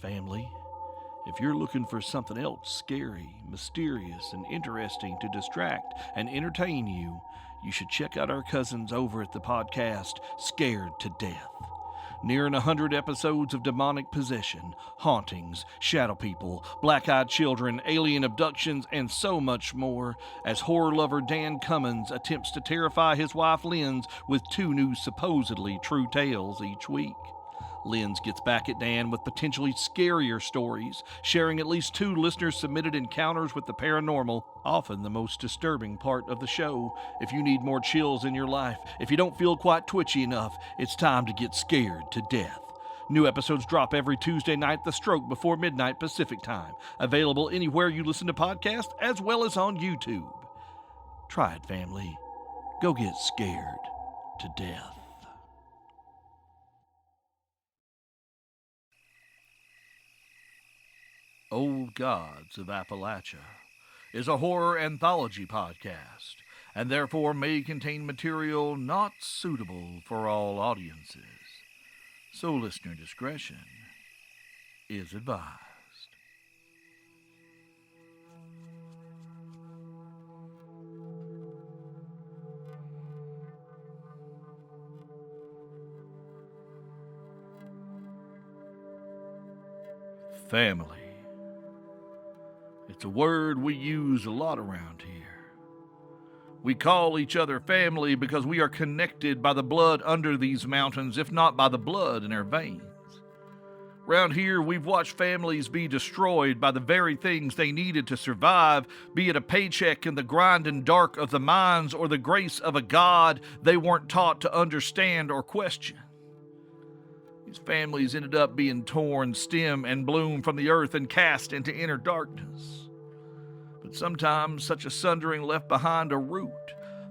family. If you're looking for something else scary, mysterious, and interesting to distract and entertain you, you should check out our cousins over at the podcast Scared to Death. Nearing 100 episodes of demonic possession, hauntings, shadow people, black-eyed children, alien abductions, and so much more, as horror lover Dan Cummins attempts to terrify his wife Linz with 2 new supposedly true tales each week. Linz gets back at Dan with potentially scarier stories, sharing at least 2 listener-submitted encounters with the paranormal, often the most disturbing part of the show. If you need more chills in your life, if you don't feel quite twitchy enough, it's time to get scared to death. New episodes drop every Tuesday night, the stroke before midnight Pacific time. Available anywhere you listen to podcasts, as well as on YouTube. Try it, family. Go get scared to death. Old Gods of Appalachia is a horror anthology podcast, and therefore may contain material not suitable for all audiences. So listener discretion is advised. Family. It's a word we use a lot around here. We call each other family because we are connected by the blood under these mountains, if not by the blood in our veins. Round here, we've watched families be destroyed by the very things they needed to survive, be it a paycheck in the grind and dark of the mines or the grace of a God they weren't taught to understand or question. These families ended up being torn stem and bloom from the earth and cast into inner darkness. But sometimes such a sundering left behind a root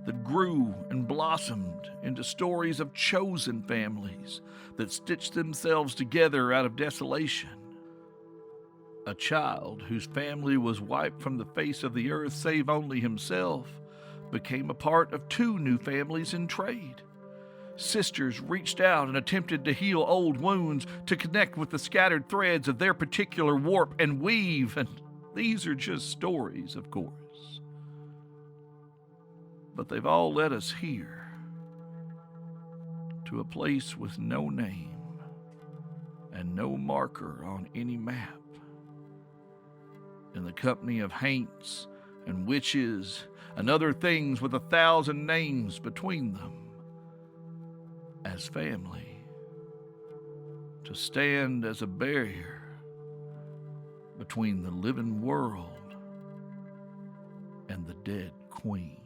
that grew and blossomed into stories of chosen families that stitched themselves together out of desolation. A child whose family was wiped from the face of the earth save only himself became a part of 2 new families in trade. Sisters reached out and attempted to heal old wounds, to connect with the scattered threads of their particular warp and weave, and these are just stories, of course. But they've all led us here, to a place with no name and no marker on any map, in the company of haints and witches and other things with 1,000 names between them, as family, to stand as a barrier between the living world and the dead queen.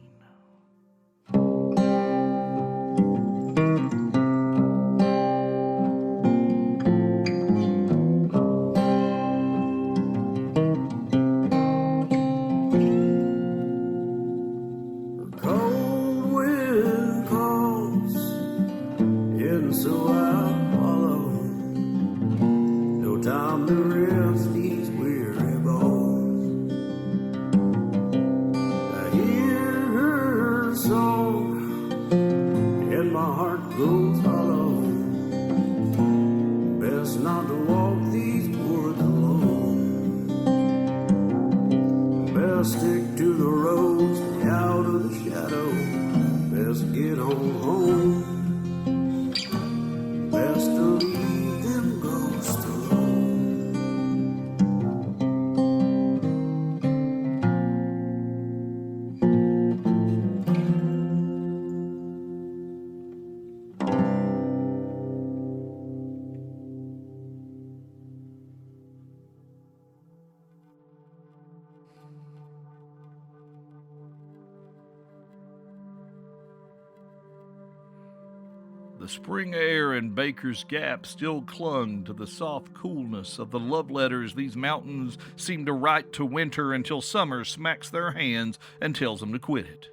The spring air in Baker's Gap still clung to the soft coolness of the love letters these mountains seem to write to winter until summer smacks their hands and tells them to quit it.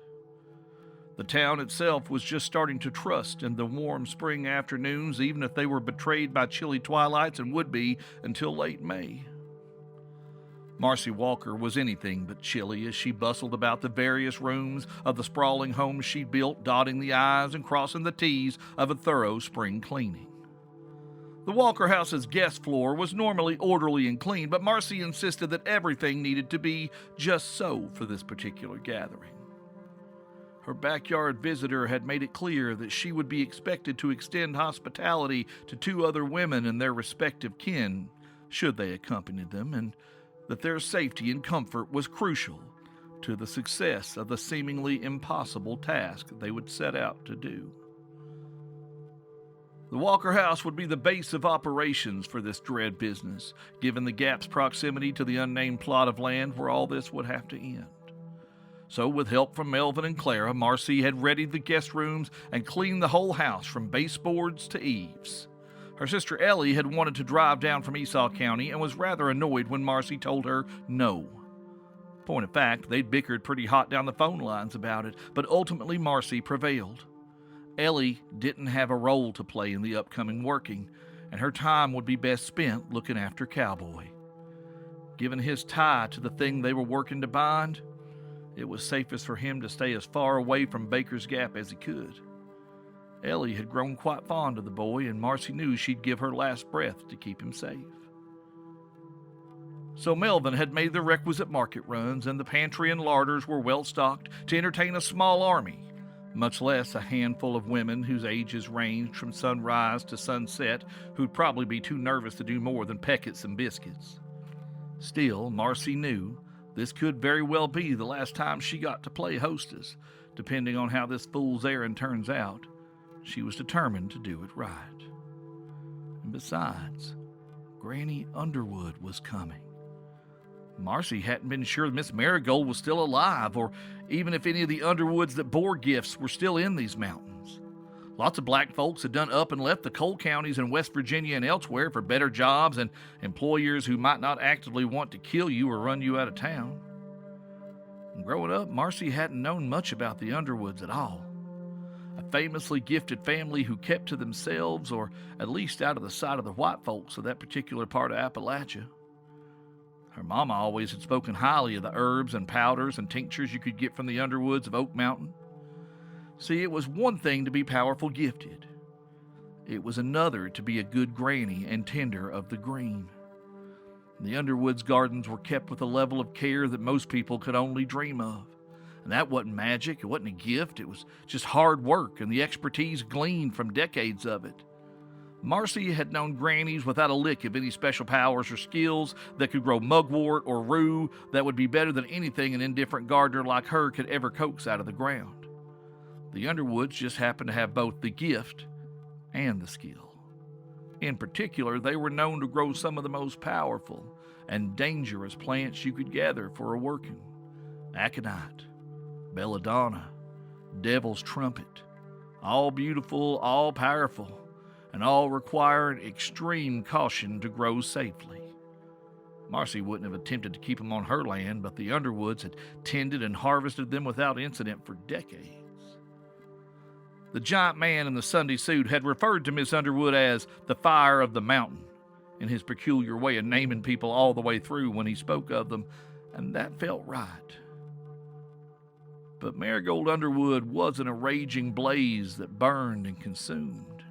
The town itself was just starting to trust in the warm spring afternoons, even if they were betrayed by chilly twilights and would be until late May. Marcy Walker was anything but chilly as she bustled about the various rooms of the sprawling home she'd built, dotting the I's and crossing the T's of a thorough spring cleaning. The Walker house's guest floor was normally orderly and clean, but Marcy insisted that everything needed to be just so for this particular gathering. Her backyard visitor had made it clear that she would be expected to extend hospitality to 2 other women and their respective kin, should they accompany them, and that their safety and comfort was crucial to the success of the seemingly impossible task they would set out to do. The Walker house would be the base of operations for this dread business, given the Gap's proximity to the unnamed plot of land where all this would have to end. So, with help from Melvin and Clara, Marcy had readied the guest rooms and cleaned the whole house from baseboards to eaves. Her sister Ellie had wanted to drive down from Esau County and was rather annoyed when Marcy told her no. Point of fact, they'd bickered pretty hot down the phone lines about it, but ultimately Marcy prevailed. Ellie didn't have a role to play in the upcoming working, and her time would be best spent looking after Cowboy. Given his tie to the thing they were working to bind, it was safest for him to stay as far away from Baker's Gap as he could. Ellie had grown quite fond of the boy, and Marcy knew she'd give her last breath to keep him safe. So Melvin had made the requisite market runs, and the pantry and larders were well stocked to entertain a small army, much less a handful of women whose ages ranged from sunrise to sunset, who'd probably be too nervous to do more than peck at some biscuits. Still, Marcy knew this could very well be the last time she got to play hostess. Depending on how this fool's errand turns out, she was determined to do it right. And besides, Granny Underwood was coming. Marcy hadn't been sure Miss Marigold was still alive, or even if any of the Underwoods that bore gifts were still in these mountains. Lots of black folks had done up and left the coal counties in West Virginia and elsewhere for better jobs and employers who might not actively want to kill you or run you out of town. And growing up, Marcy hadn't known much about the Underwoods at all. A famously gifted family who kept to themselves, or at least out of the sight of the white folks of that particular part of Appalachia. Her mama always had spoken highly of the herbs and powders and tinctures you could get from the Underwoods of Oak Mountain. See, it was one thing to be powerful gifted. It was another to be a good granny and tender of the green. The Underwoods gardens were kept with a level of care that most people could only dream of. And that wasn't magic, it wasn't a gift, it was just hard work and the expertise gleaned from decades of it. Marcy had known grannies without a lick of any special powers or skills that could grow mugwort or rue that would be better than anything an indifferent gardener like her could ever coax out of the ground. The Underwoods just happened to have both the gift and the skill. In particular, they were known to grow some of the most powerful and dangerous plants you could gather for a working. Aconite, belladonna, devil's trumpet, all beautiful, all powerful, and all required extreme caution to grow safely. Marcy wouldn't have attempted to keep them on her land, but the Underwoods had tended and harvested them without incident for decades. The giant man in the Sunday suit had referred to Miss Underwood as the Fire of the Mountain, in his peculiar way of naming people all the way through when he spoke of them, and that felt right. But Marigold Underwood wasn't a raging blaze that burned and consumed.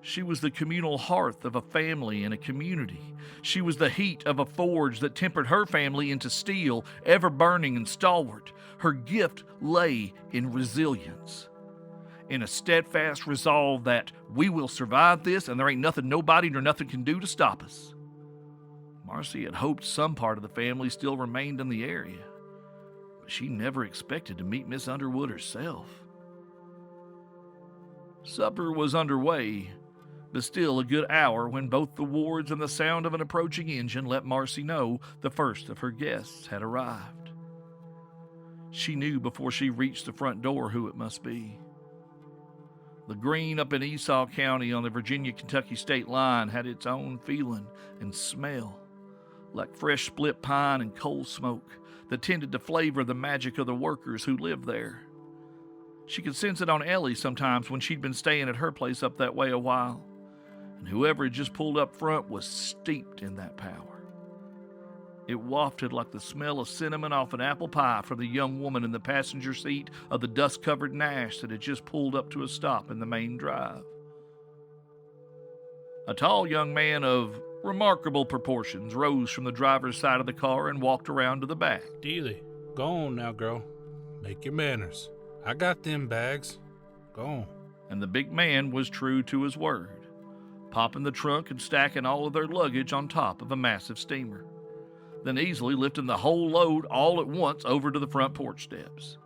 She was the communal hearth of a family and a community. She was the heat of a forge that tempered her family into steel, ever burning and stalwart. Her gift lay in resilience, in a steadfast resolve that we will survive this and there ain't nothing nobody nor nothing can do to stop us. Marcy had hoped some part of the family still remained in the area, but she never expected to meet Miss Underwood herself. Supper was underway, but still a good hour when both the wards and the sound of an approaching engine let Marcy know the first of her guests had arrived. She knew before she reached the front door who it must be. The green up in Esau County on the Virginia-Kentucky state line had its own feeling and smell, like fresh split pine and coal smoke that tended to flavor the magic of the workers who lived there. She could sense it on Ellie sometimes when she'd been staying at her place up that way a while, and whoever had just pulled up front was steeped in that power. It wafted like the smell of cinnamon off an apple pie from the young woman in the passenger seat of the dust-covered Nash that had just pulled up to a stop in the main drive. A tall young man of remarkable proportions rose from the driver's side of the car and walked around to the back. Dealy, go on now, girl. Make your manners. I got them bags. Go on. And the big man was true to his word, popping the trunk and stacking all of their luggage on top of a massive steamer, then easily lifting the whole load all at once over to the front porch steps.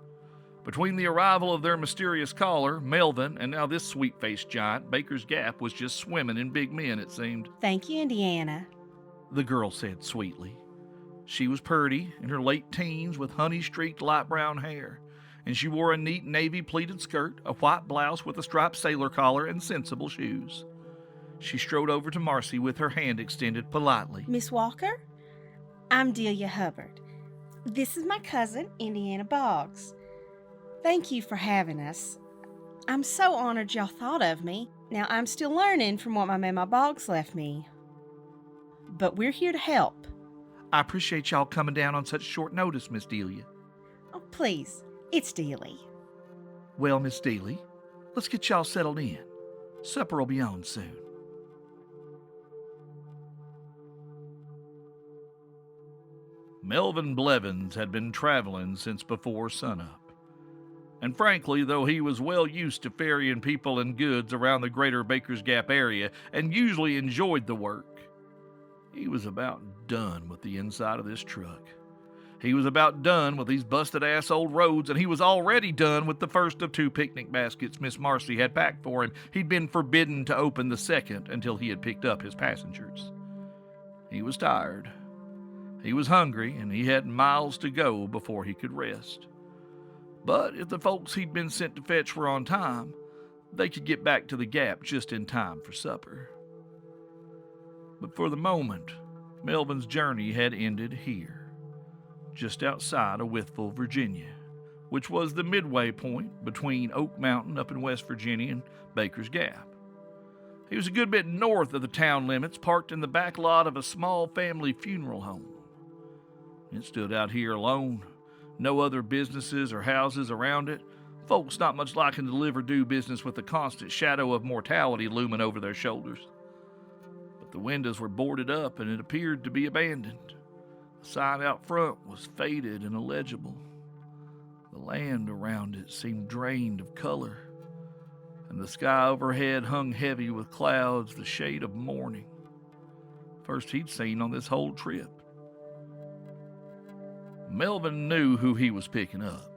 Between the arrival of their mysterious caller, Melvin, and now this sweet-faced giant, Baker's Gap was just swimming in big men, it seemed. Thank you, Indiana, The girl said sweetly. She was purty, in her late teens, with honey-streaked light brown hair, and she wore a neat navy pleated skirt, a white blouse with a striped sailor collar, and sensible shoes. She strode over to Marcy with her hand extended politely. Miss Walker? I'm Delia Hubbard. This is my cousin, Indiana Boggs. Thank you for having us. I'm so honored y'all thought of me. Now, I'm still learning from what my Mama Boggs left me. But we're here to help. I appreciate y'all coming down on such short notice, Miss Delia. Oh, please, it's Dealy. Well, Miss Dealy, let's get y'all settled in. Supper will be on soon. Melvin Blevins had been traveling since before sunup. And frankly, though he was well used to ferrying people and goods around the greater Baker's Gap area and usually enjoyed the work, he was about done with the inside of this truck. He was about done with these busted-ass old roads, and he was already done with the first of 2 picnic baskets Miss Marcy had packed for him. He'd been forbidden to open the second until he had picked up his passengers. He was tired. He was hungry, and he had miles to go before he could rest. But if the folks he'd been sent to fetch were on time, they could get back to the Gap just in time for supper. But for the moment, Melvin's journey had ended here, just outside of Withville, Virginia, which was the midway point between Oak Mountain up in West Virginia and Baker's Gap. He was a good bit north of the town limits, parked in the back lot of a small family funeral home. It stood out here alone, no other businesses or houses around it, folks not much liking to live or do business with the constant shadow of mortality looming over their shoulders. But the windows were boarded up and it appeared to be abandoned. The sign out front was faded and illegible. The land around it seemed drained of color, and the sky overhead hung heavy with clouds, the shade of morning. First he'd seen on this whole trip. Melvin knew who he was picking up.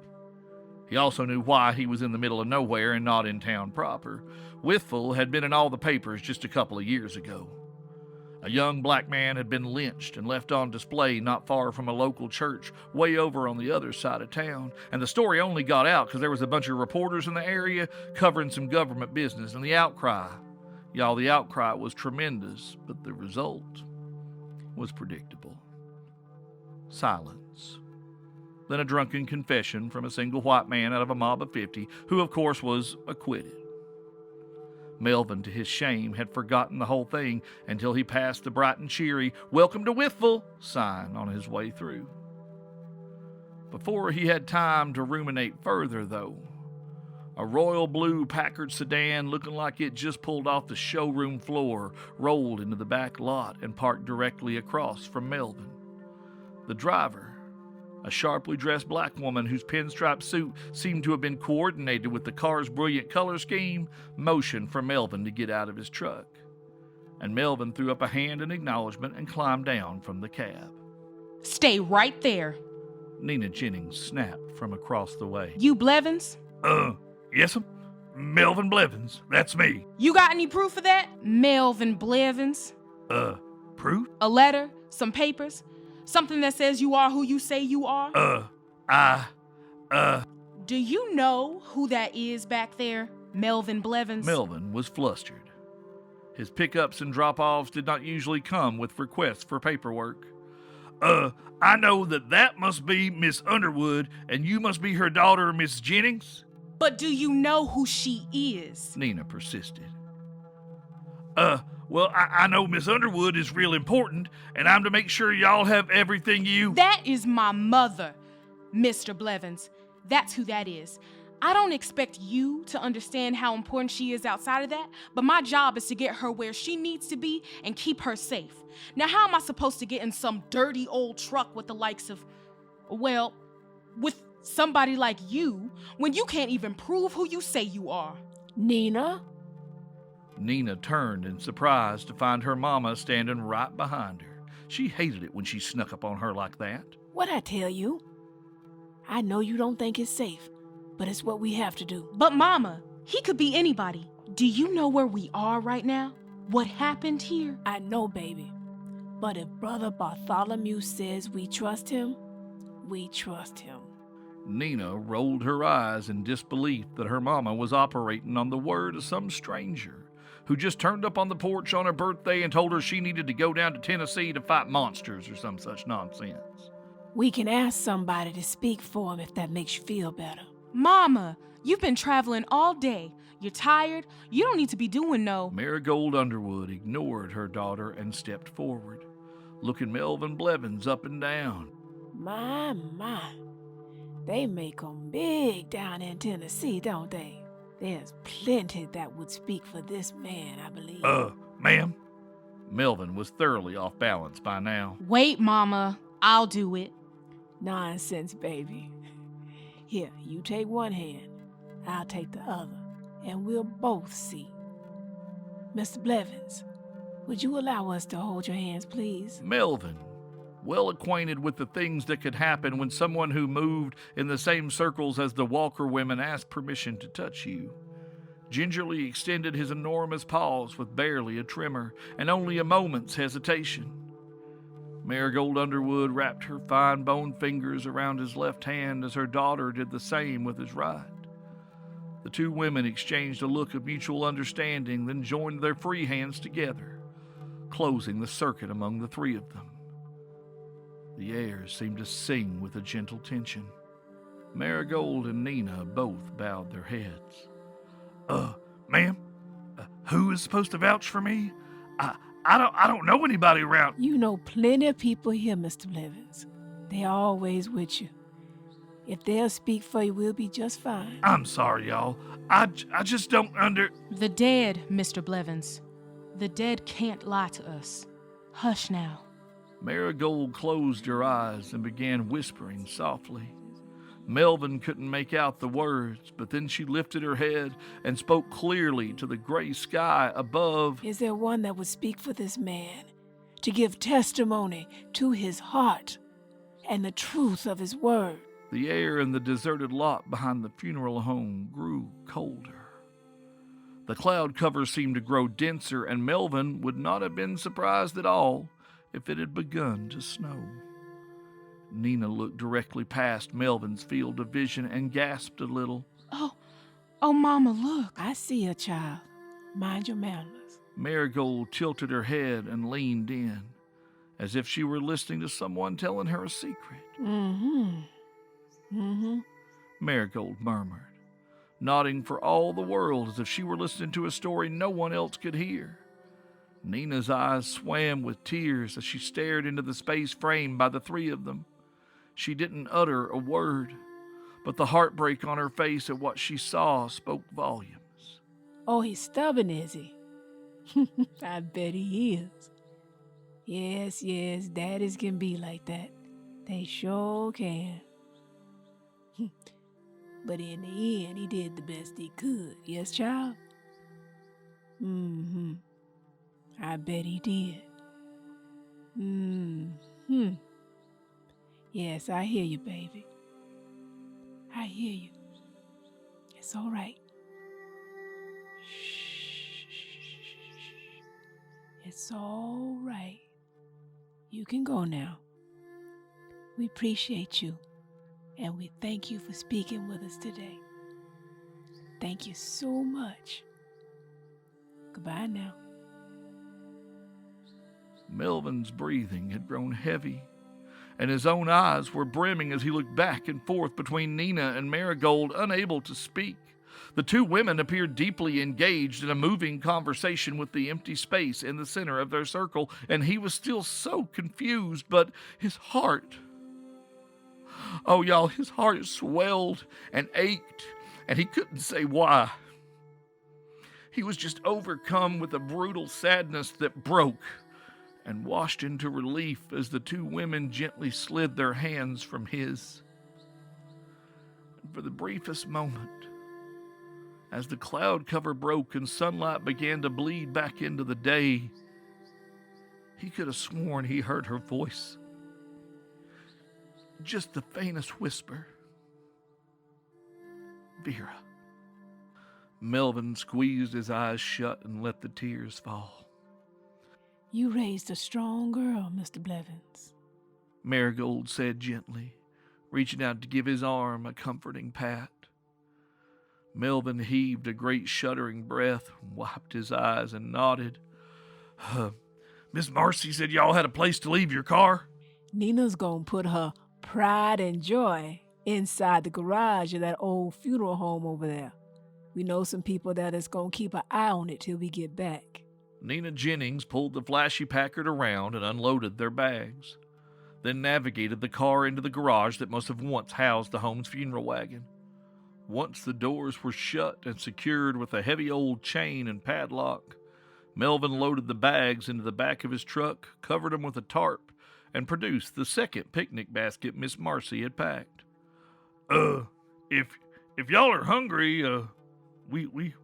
He also knew why he was in the middle of nowhere and not in town proper. Withville had been in all the papers just a couple of years ago. A young black man had been lynched and left on display not far from a local church way over on the other side of town. And the story only got out because there was a bunch of reporters in the area covering some government business. And the outcry was tremendous, but the result was predictable. Silence. Then a drunken confession from a single white man out of a mob of 50, who of course was acquitted. Melvin, to his shame, had forgotten the whole thing until he passed the bright and cheery "Welcome to Withville" sign on his way through. Before he had time to ruminate further, though, a royal blue Packard sedan looking like it just pulled off the showroom floor rolled into the back lot and parked directly across from Melvin. The driver, a sharply dressed black woman whose pinstripe suit seemed to have been coordinated with the car's brilliant color scheme, motioned for Melvin to get out of his truck. And Melvin threw up a hand in acknowledgement and climbed down from the cab. Stay right there. Nina Jennings snapped from across the way. You Blevins? Yes'm. Melvin Blevins. That's me. You got any proof of that? Melvin Blevins? Proof? A letter? Some papers? Something that says you are who you say you are? Do you know who that is back there? Melvin Blevins? Melvin was flustered. His pickups and drop-offs did not usually come with requests for paperwork. I know that must be Miss Underwood, and you must be her daughter, Miss Jennings? But do you know who she is? Nina persisted. Well, I know Miss Underwood is real important, and I'm to make sure y'all have everything you... That is my mother, Mr. Blevins. That's who that is. I don't expect you to understand how important she is outside of that, but my job is to get her where she needs to be and keep her safe. Now, how am I supposed to get in some dirty old truck with the likes of, well, with somebody like you when you can't even prove who you say you are? Nina? Nina turned in surprise to find her mama standing right behind her. She hated it when she snuck up on her like that. What'd I tell you? I know you don't think it's safe, but it's what we have to do. But Mama, he could be anybody. Do you know where we are right now? What happened here? I know, baby. But if Brother Bartholomew says we trust him, we trust him. Nina rolled her eyes in disbelief that her mama was operating on the word of some stranger who just turned up on the porch on her birthday and told her she needed to go down to Tennessee to fight monsters or some such nonsense. We can ask somebody to speak for him if that makes you feel better. Mama, you've been traveling all day. You're tired. You don't need to be doing no. Marigold Underwood ignored her daughter and stepped forward, looking Melvin Blevins up and down. My. They make 'em big down in Tennessee, don't they? There's plenty that would speak for this man, I believe. Ma'am? Melvin was thoroughly off balance by now. Wait, Mama. I'll do it. Nonsense, baby. Here, you take one hand, I'll take the other, and we'll both see. Mr. Blevins, would you allow us to hold your hands, please? Melvin, well acquainted with the things that could happen when someone who moved in the same circles as the Walker women asked permission to touch you, gingerly extended his enormous paws with barely a tremor and only a moment's hesitation. Marigold Underwood wrapped her fine bone fingers around his left hand as her daughter did the same with his right. The two women exchanged a look of mutual understanding, then joined their free hands together, closing the circuit among the three of them. The air seemed to sing with a gentle tension. Marigold and Nina both bowed their heads. Ma'am, who is supposed to vouch for me? I don't know anybody around. You know plenty of people here, Mr. Blevins. They're always with you. If they'll speak for you, we'll be just fine. I'm sorry, y'all. I just don't The dead, Mr. Blevins. The dead can't lie to us. Hush now. Marigold closed her eyes and began whispering softly. Melvin couldn't make out the words, but then she lifted her head and spoke clearly to the gray sky above. Is there one that would speak for this man, to give testimony to his heart and the truth of his word? The air in the deserted lot behind the funeral home grew colder. The cloud cover seemed to grow denser, and Melvin would not have been surprised at all if it had begun to snow. Nina looked directly past Melvin's field of vision and gasped a little. Oh, Mama, look. I see a child. Mind your manners. Marigold tilted her head and leaned in, as if she were listening to someone telling her a secret. Marigold murmured, nodding for all the world as if she were listening to a story no one else could hear. Nina's eyes swam with tears as she stared into the space framed by the three of them. She didn't utter a word, but the heartbreak on her face at what she saw spoke volumes. Oh, he's stubborn, is he? I bet he is. Yes, daddies can be like that. They sure can. But in the end, he did the best he could. Yes, child? I bet he did. Yes, I hear you, baby. I hear you. It's all right. Shh. It's all right. You can go now. We appreciate you, and we thank you for speaking with us today. Thank you so much. Goodbye now. Melvin's breathing had grown heavy, and his own eyes were brimming as he looked back and forth between Nina and Marigold, unable to speak. The two women appeared deeply engaged in a moving conversation with the empty space in the center of their circle, and he was still so confused, but his heart... Oh, y'all, his heart swelled and ached and he couldn't say why. He was just overcome with a brutal sadness that broke and washed into relief as the two women gently slid their hands from his. And for the briefest moment, as the cloud cover broke and sunlight began to bleed back into the day, he could have sworn he heard her voice. Just the faintest whisper. Vera. Melvin squeezed his eyes shut and let the tears fall. You raised a strong girl, Mr. Blevins. Marigold said gently, reaching out to give his arm a comforting pat. Melvin heaved a great shuddering breath, wiped his eyes, and nodded. Miss Marcy said y'all had a place to leave your car? Nina's gonna put her pride and joy inside the garage of that old funeral home over there. We know some people that is gonna keep an eye on it till we get back. Nina Jennings pulled the flashy Packard around and unloaded their bags, then navigated the car into the garage that must have once housed the home's funeral wagon. Once the doors were shut and secured with a heavy old chain and padlock, Melvin loaded the bags into the back of his truck, covered them with a tarp, and produced the second picnic basket Miss Marcy had packed. If y'all are hungry, we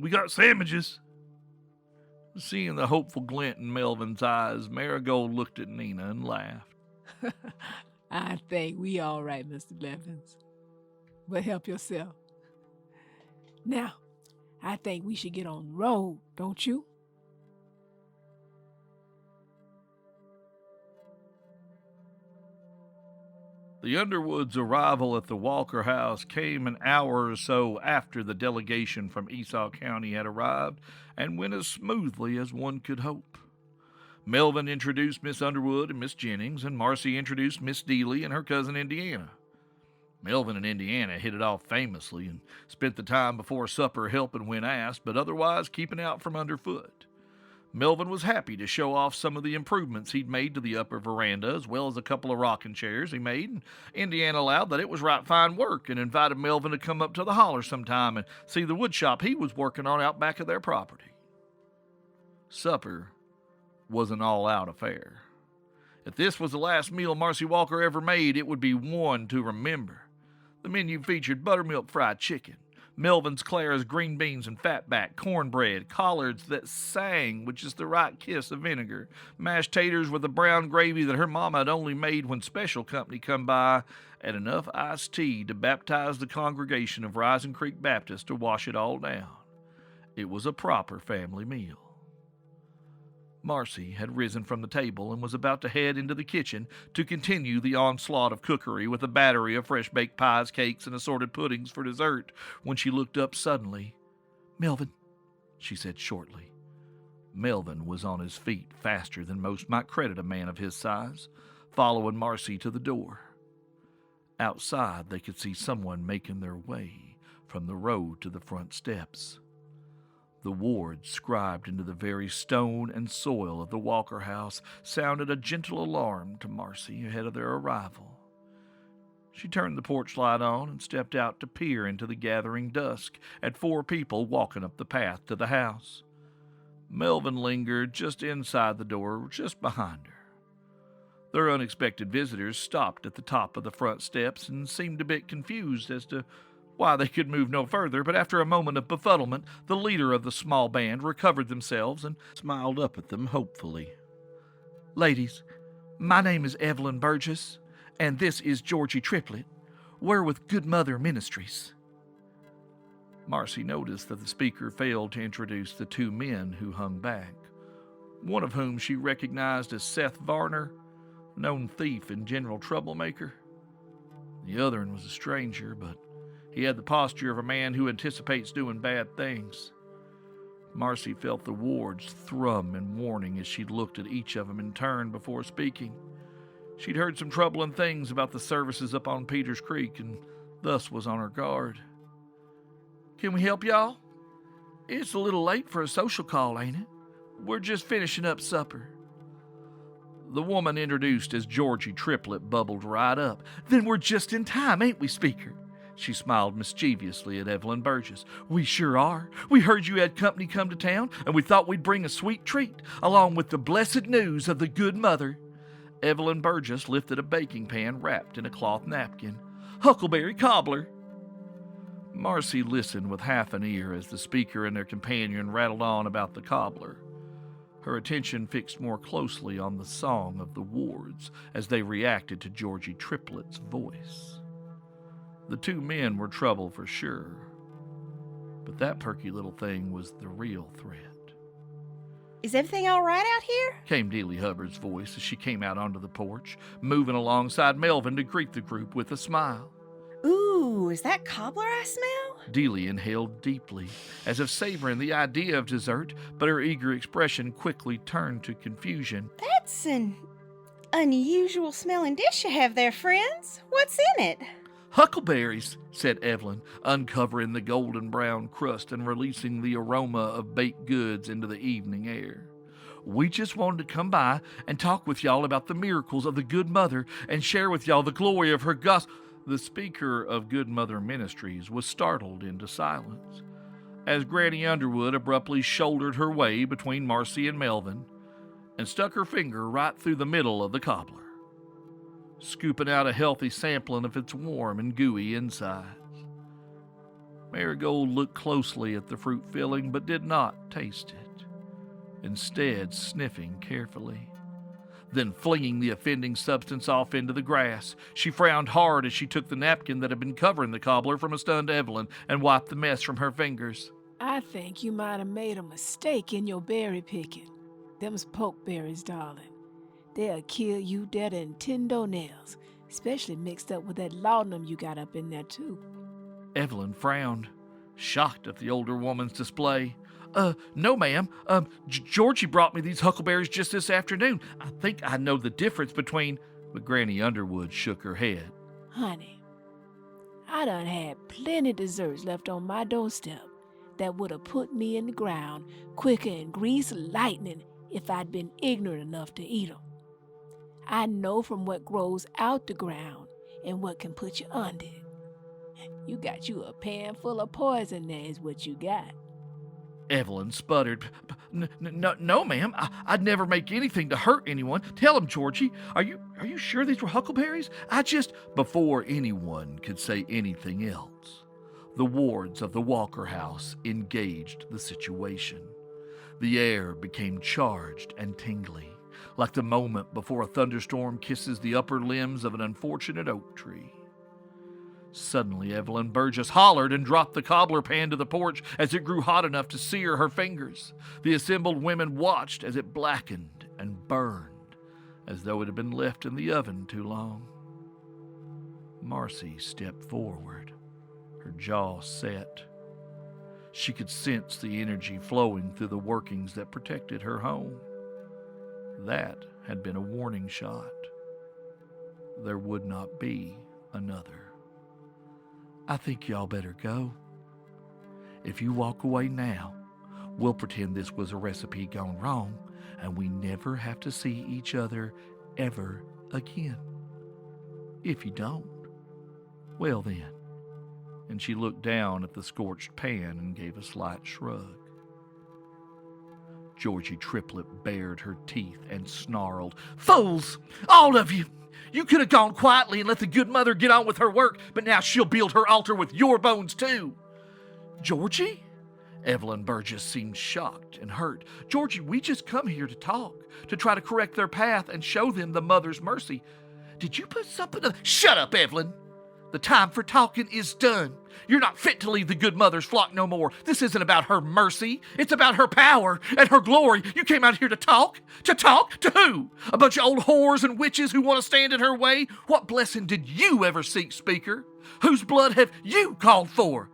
got sandwiches. Seeing the hopeful glint in Melvin's eyes, Marigold looked at Nina and laughed. I think we all right, Mr. Blevins. But help yourself. Now, I think we should get on the road, don't you? The Underwoods' arrival at the Walker house came an hour or so after the delegation from Esau County had arrived and went as smoothly as one could hope. Melvin introduced Miss Underwood and Miss Jennings, and Marcy introduced Miss Dealy and her cousin Indiana. Melvin and Indiana hit it off famously and spent the time before supper helping when asked, but otherwise keeping out from underfoot. Melvin was happy to show off some of the improvements he'd made to the upper veranda, as well as a couple of rocking chairs he made, and Indiana allowed that it was right fine work and invited Melvin to come up to the holler sometime and see the wood shop he was working on out back of their property. Supper was an all-out affair. If this was the last meal Marcy Walker ever made, it would be one to remember. The menu featured buttermilk fried chicken, Melvin's Clara's green beans and fatback, cornbread, collards that sang with just the right kiss of vinegar, mashed taters with a brown gravy that her mama had only made when special company come by, and enough iced tea to baptize the congregation of Rising Creek Baptist to wash it all down. It was a proper family meal. Marcy had risen from the table and was about to head into the kitchen to continue the onslaught of cookery with a battery of fresh-baked pies, cakes, and assorted puddings for dessert when she looked up suddenly. "Melvin," she said shortly. Melvin was on his feet faster than most might credit a man of his size, following Marcy to the door. Outside, they could see someone making their way from the road to the front steps. The ward, scribed into the very stone and soil of the Walker house, sounded a gentle alarm to Marcy ahead of their arrival. She turned the porch light on and stepped out to peer into the gathering dusk at 4 people walking up the path to the house. Melvin lingered just inside the door, just behind her. Their unexpected visitors stopped at the top of the front steps and seemed a bit confused as to why they could move no further, but after a moment of befuddlement, the leader of the small band recovered themselves and smiled up at them hopefully. "Ladies, my name is Evelyn Burgess, and this is Georgie Triplet. We're with Good Mother Ministries." Marcy noticed that the speaker failed to introduce the 2 men who hung back, one of whom she recognized as Seth Varner, known thief and general troublemaker. The other one was a stranger, but he had the posture of a man who anticipates doing bad things. Marcy felt the wards thrum in warning as she looked at each of them in turn before speaking. She'd heard some troubling things about the services up on Peters Creek and thus was on her guard. "Can we help y'all? It's a little late for a social call, ain't it? We're just finishing up supper." The woman introduced as Georgie Triplet bubbled right up. "Then we're just in time, ain't we, speaker? She smiled mischievously at Evelyn Burgess. "We sure are. We heard you had company come to town, and we thought we'd bring a sweet treat, along with the blessed news of the good mother." Evelyn Burgess lifted a baking pan wrapped in a cloth napkin. "Huckleberry cobbler." Marcy listened with half an ear as the speaker and their companion rattled on about the cobbler. Her attention fixed more closely on the song of the wards as they reacted to Georgie Triplet's voice. The two men were trouble for sure, but that perky little thing was the real threat. Is everything all right out here? Came Dealy Hubbard's voice as she came out onto the porch, moving alongside Melvin to greet the group with a smile. Ooh, is that cobbler I smell? Dealy inhaled deeply, as if savoring the idea of dessert, but her eager expression quickly turned to confusion. That's an unusual smelling dish you have there, friends. What's in it? "Huckleberries," said Evelyn, uncovering the golden brown crust and releasing the aroma of baked goods into the evening air. "We just wanted to come by and talk with y'all about the miracles of the Good Mother and share with y'all the glory of her gospel." The speaker of Good Mother Ministries was startled into silence as Granny Underwood abruptly shouldered her way between Marcy and Melvin and stuck her finger right through the middle of the cobbler, scooping out a healthy sampling of its warm and gooey insides. Marigold looked closely at the fruit filling but did not taste it, instead sniffing carefully. Then flinging the offending substance off into the grass, she frowned hard as she took the napkin that had been covering the cobbler from a stunned Evelyn and wiped the mess from her fingers. I think you might have made a mistake in your berry picking. Them's pokeberries, darling. They'll kill you deader than 10 nails, especially mixed up with that laudanum you got up in there, too. Evelyn frowned, shocked at the older woman's display. No, ma'am. Georgie brought me these huckleberries just this afternoon. I think I know the difference between—" But Granny Underwood shook her head. Honey, I done had plenty desserts left on my doorstep that would have put me in the ground quicker than grease lightning if I'd been ignorant enough to eat 'em. I know from what grows out the ground and what can put you under it. You got you a pan full of poison there is what you got. Evelyn sputtered. No, ma'am. I'd never make anything to hurt anyone. Tell him, Georgie. Are you sure these were huckleberries? Before anyone could say anything else, the wards of the Walker house engaged the situation. The air became charged and tingly, like the moment before a thunderstorm kisses the upper limbs of an unfortunate oak tree. Suddenly, Evelyn Burgess hollered and dropped the cobbler pan to the porch as it grew hot enough to sear her fingers. The assembled women watched as it blackened and burned, as though it had been left in the oven too long. Marcy stepped forward, her jaw set. She could sense the energy flowing through the workings that protected her home. That had been a warning shot. There would not be another. "I think y'all better go. If you walk away now, we'll pretend this was a recipe gone wrong and we never have to see each other ever again. If you don't, well then." And she looked down at the scorched pan and gave a slight shrug. Georgie Triplet bared her teeth and snarled, "Fools, all of you! You could have gone quietly and let the good mother get on with her work, but now she'll build her altar with your bones too." "Georgie?" Evelyn Burgess seemed shocked and hurt. "Georgie, we just come here to talk, to try to correct their path and show them the mother's mercy. Did you put something to—" "Shut up, Evelyn. The time for talking is done. You're not fit to lead the good mother's flock no more. This isn't about her mercy. It's about her power and her glory. You came out here to talk? To talk? To who? A bunch of old whores and witches who want to stand in her way? What blessing did you ever seek, speaker? Whose blood have you called for?"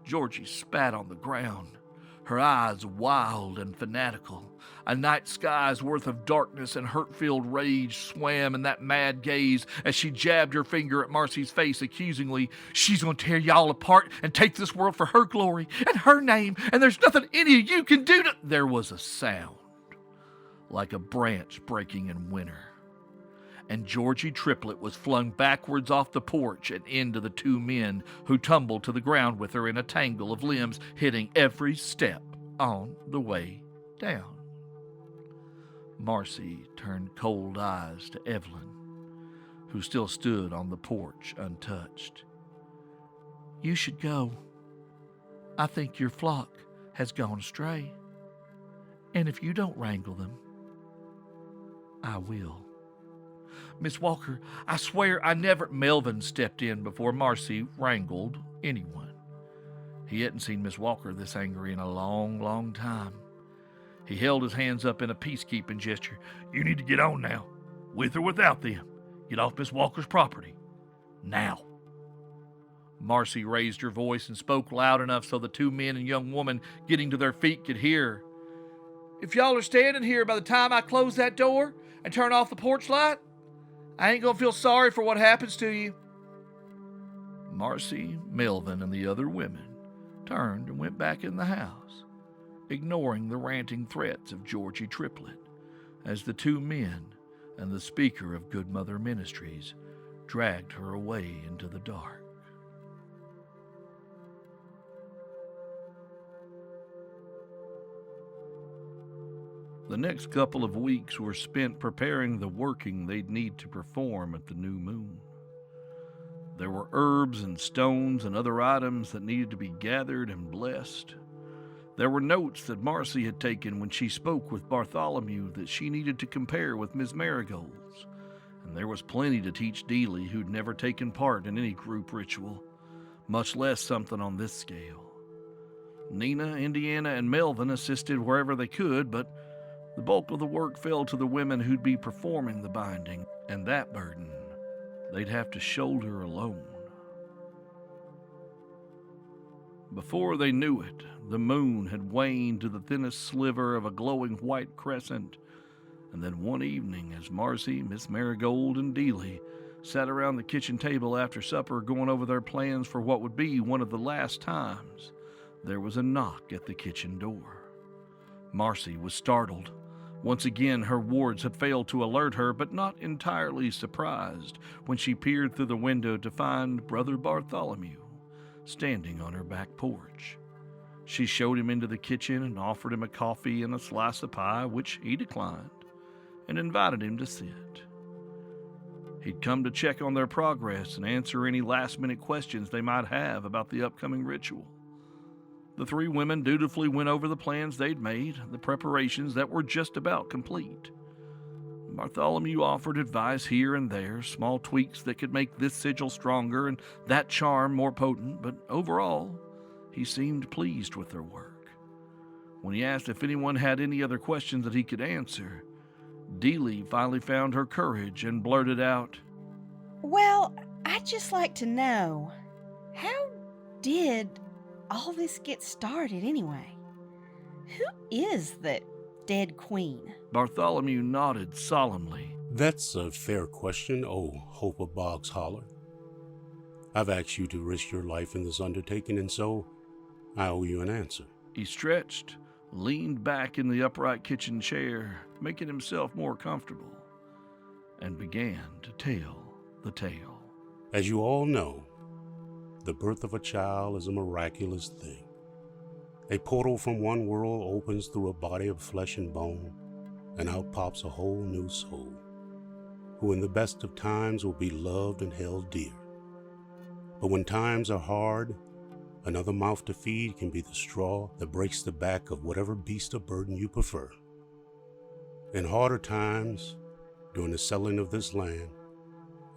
Georgie spat on the ground, her eyes wild and fanatical. A night sky's worth of darkness and hurt-filled rage swam in that mad gaze as she jabbed her finger at Marcy's face accusingly. "She's going to tear y'all apart and take this world for her glory and her name, and there's nothing any of you can do to—" There was a sound, like a branch breaking in winter, and Georgie Triplet was flung backwards off the porch and into the two men who tumbled to the ground with her in a tangle of limbs, hitting every step on the way down. Marcy turned cold eyes to Evelyn, who still stood on the porch untouched. "You should go. I think your flock has gone astray. And if you don't wrangle them, I will." "Miss Walker, I swear I never—" Melvin stepped in before Marcy wrangled anyone. He hadn't seen Miss Walker this angry in a long, long time. He held his hands up in a peacekeeping gesture. "You need to get on now, with or without them. Get off Miss Walker's property. Now." Marcy raised her voice and spoke loud enough so the two men and young woman getting to their feet could hear. "If y'all are standing here by the time I close that door and turn off the porch light, I ain't gonna feel sorry for what happens to you." Marcy, Melvin, and the other women turned and went back in the house, ignoring the ranting threats of Georgie Triplet, as the two men and the speaker of Good Mother Ministries dragged her away into the dark. The next couple of weeks were spent preparing the working they'd need to perform at the new moon. There were herbs and stones and other items that needed to be gathered and blessed. There were notes that Marcy had taken when she spoke with Bartholomew that she needed to compare with Miss Marigold's, and there was plenty to teach Dealy, who'd never taken part in any group ritual, much less something on this scale. Nina, Indiana, and Melvin assisted wherever they could, but the bulk of the work fell to the women who'd be performing the binding, and that burden they'd have to shoulder alone. Before they knew it, the moon had waned to the thinnest sliver of a glowing white crescent, and then one evening, as Marcy, Miss Marigold, and Dealy sat around the kitchen table after supper going over their plans for what would be one of the last times, there was a knock at the kitchen door. Marcy was startled. Once again, her wards had failed to alert her, but not entirely surprised when she peered through the window to find Brother Bartholomew standing on her back porch. She showed him into the kitchen and offered him a coffee and a slice of pie, which he declined, and invited him to sit. He'd come to check on their progress and answer any last-minute questions they might have about the upcoming ritual. The three women dutifully went over the plans they'd made, the preparations that were just about complete. Bartholomew offered advice here and there, small tweaks that could make this sigil stronger and that charm more potent, but overall, he seemed pleased with their work. When he asked if anyone had any other questions that he could answer, Dealy finally found her courage and blurted out, "Well, I'd just like to know, how did all this get started anyway? Who is that dead queen?" Bartholomew nodded solemnly. "That's a fair question, oh Hope of Boggs Holler. I've asked you to risk your life in this undertaking, and so I owe you an answer." He stretched, leaned back in the upright kitchen chair, making himself more comfortable, and began to tell the tale. As you all know, the birth of a child is a miraculous thing. A portal from one world opens through a body of flesh and bone, and out pops a whole new soul, who in the best of times will be loved and held dear. But when times are hard, another mouth to feed can be the straw that breaks the back of whatever beast of burden you prefer. In harder times, during the settling of this land,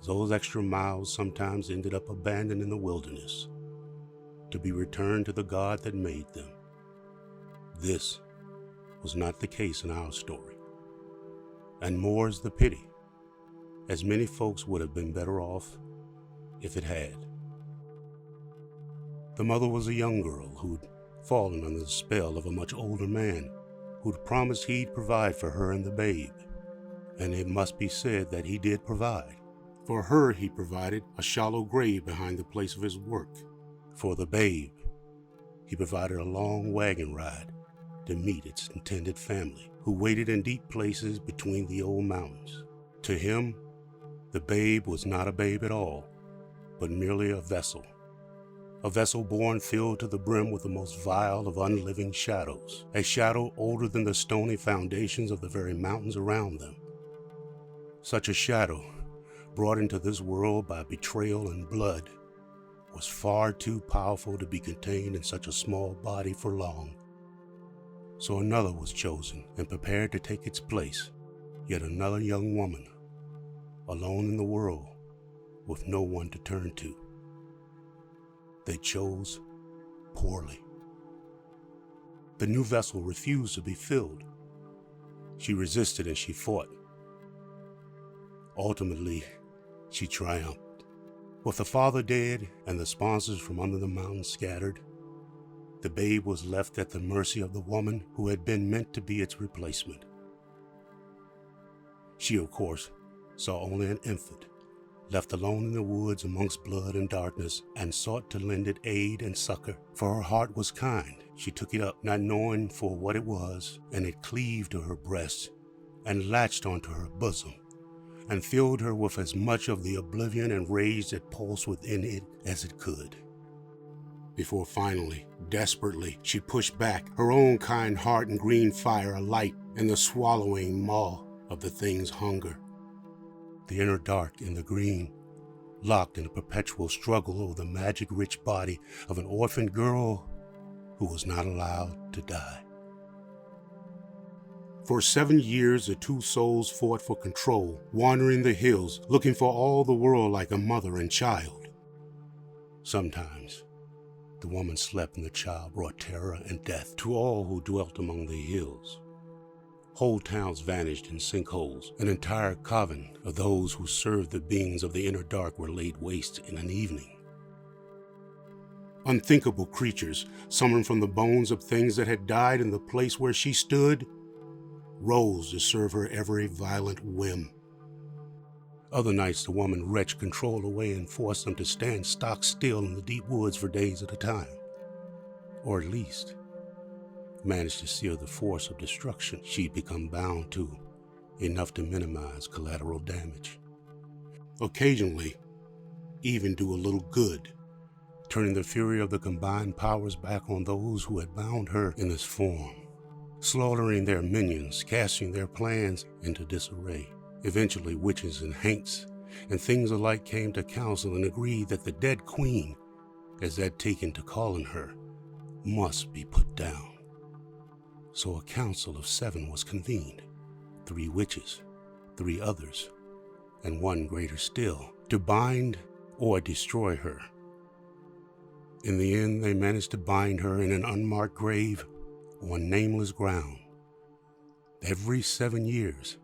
those extra miles sometimes ended up abandoned in the wilderness, to be returned to the God that made them. This was not the case in our story, and more is the pity, as many folks would have been better off if it had. The mother was a young girl who'd fallen under the spell of a much older man who'd promised he'd provide for her and the babe, and it must be said that he did provide. For her, he provided a shallow grave behind the place of his work. For the babe, he provided a long wagon ride to meet its intended family, who waited in deep places between the old mountains. To him, The babe was not a babe at all, but merely a vessel born filled to the brim with the most vile of unliving shadows, a shadow older than the stony foundations of the very mountains around them. Such a shadow, brought into this world by betrayal and blood, was far too powerful to be contained in such a small body for long. So another was chosen and prepared to take its place, yet another young woman, alone in the world, with no one to turn to. They chose poorly. The new vessel refused to be filled. She resisted and she fought. Ultimately, she triumphed. With the father dead and the sponsors from under the mountain scattered, the babe was left at the mercy of the woman who had been meant to be its replacement. She, of course, saw only an infant, left alone in the woods amongst blood and darkness, and sought to lend it aid and succor, for her heart was kind. She took it up, not knowing for what it was, and it cleaved to her breast, and latched onto her bosom, and filled her with as much of the oblivion and rage that pulsed within it as it could. Before finally, desperately, she pushed back, her own kind heart and green fire alight in the swallowing maw of the thing's hunger. The inner dark and the green, locked in a perpetual struggle over the magic-rich body of an orphan girl who was not allowed to die. For 7 years, the two souls fought for control, wandering the hills, looking for all the world like a mother and child. Sometimes, the woman slept and the child brought terror and death to all who dwelt among the hills. Whole towns vanished in sinkholes. An entire coven of those who served the beings of the inner dark were laid waste in an evening. Unthinkable creatures, summoned from the bones of things that had died in the place where she stood, rose to serve her every violent whim. Other nights the woman wrenched control away and forced them to stand stock still in the deep woods for days at a time. Or at least, managed to seal the force of destruction she'd become bound to, enough to minimize collateral damage. Occasionally, even do a little good, turning the fury of the combined powers back on those who had bound her in this form, slaughtering their minions, casting their plans into disarray. Eventually, witches and haints and things alike came to council and agreed that the dead queen, as they'd taken to calling her, must be put down. So a council of 7 was convened, 3 witches, 3 others, and 1 greater still, to bind or destroy her. In the end, they managed to bind her in an unmarked grave on nameless ground. Every 7 years,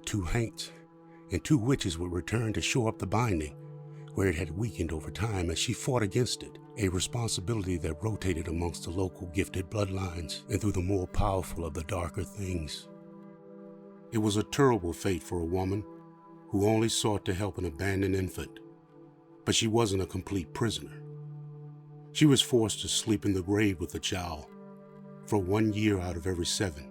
2 haints and 2 witches would return to shore up the binding, where it had weakened over time as she fought against it, a responsibility that rotated amongst the local gifted bloodlines and through the more powerful of the darker things. It was a terrible fate for a woman who only sought to help an abandoned infant, but she wasn't a complete prisoner. She was forced to sleep in the grave with the child for 1 year out of every 7.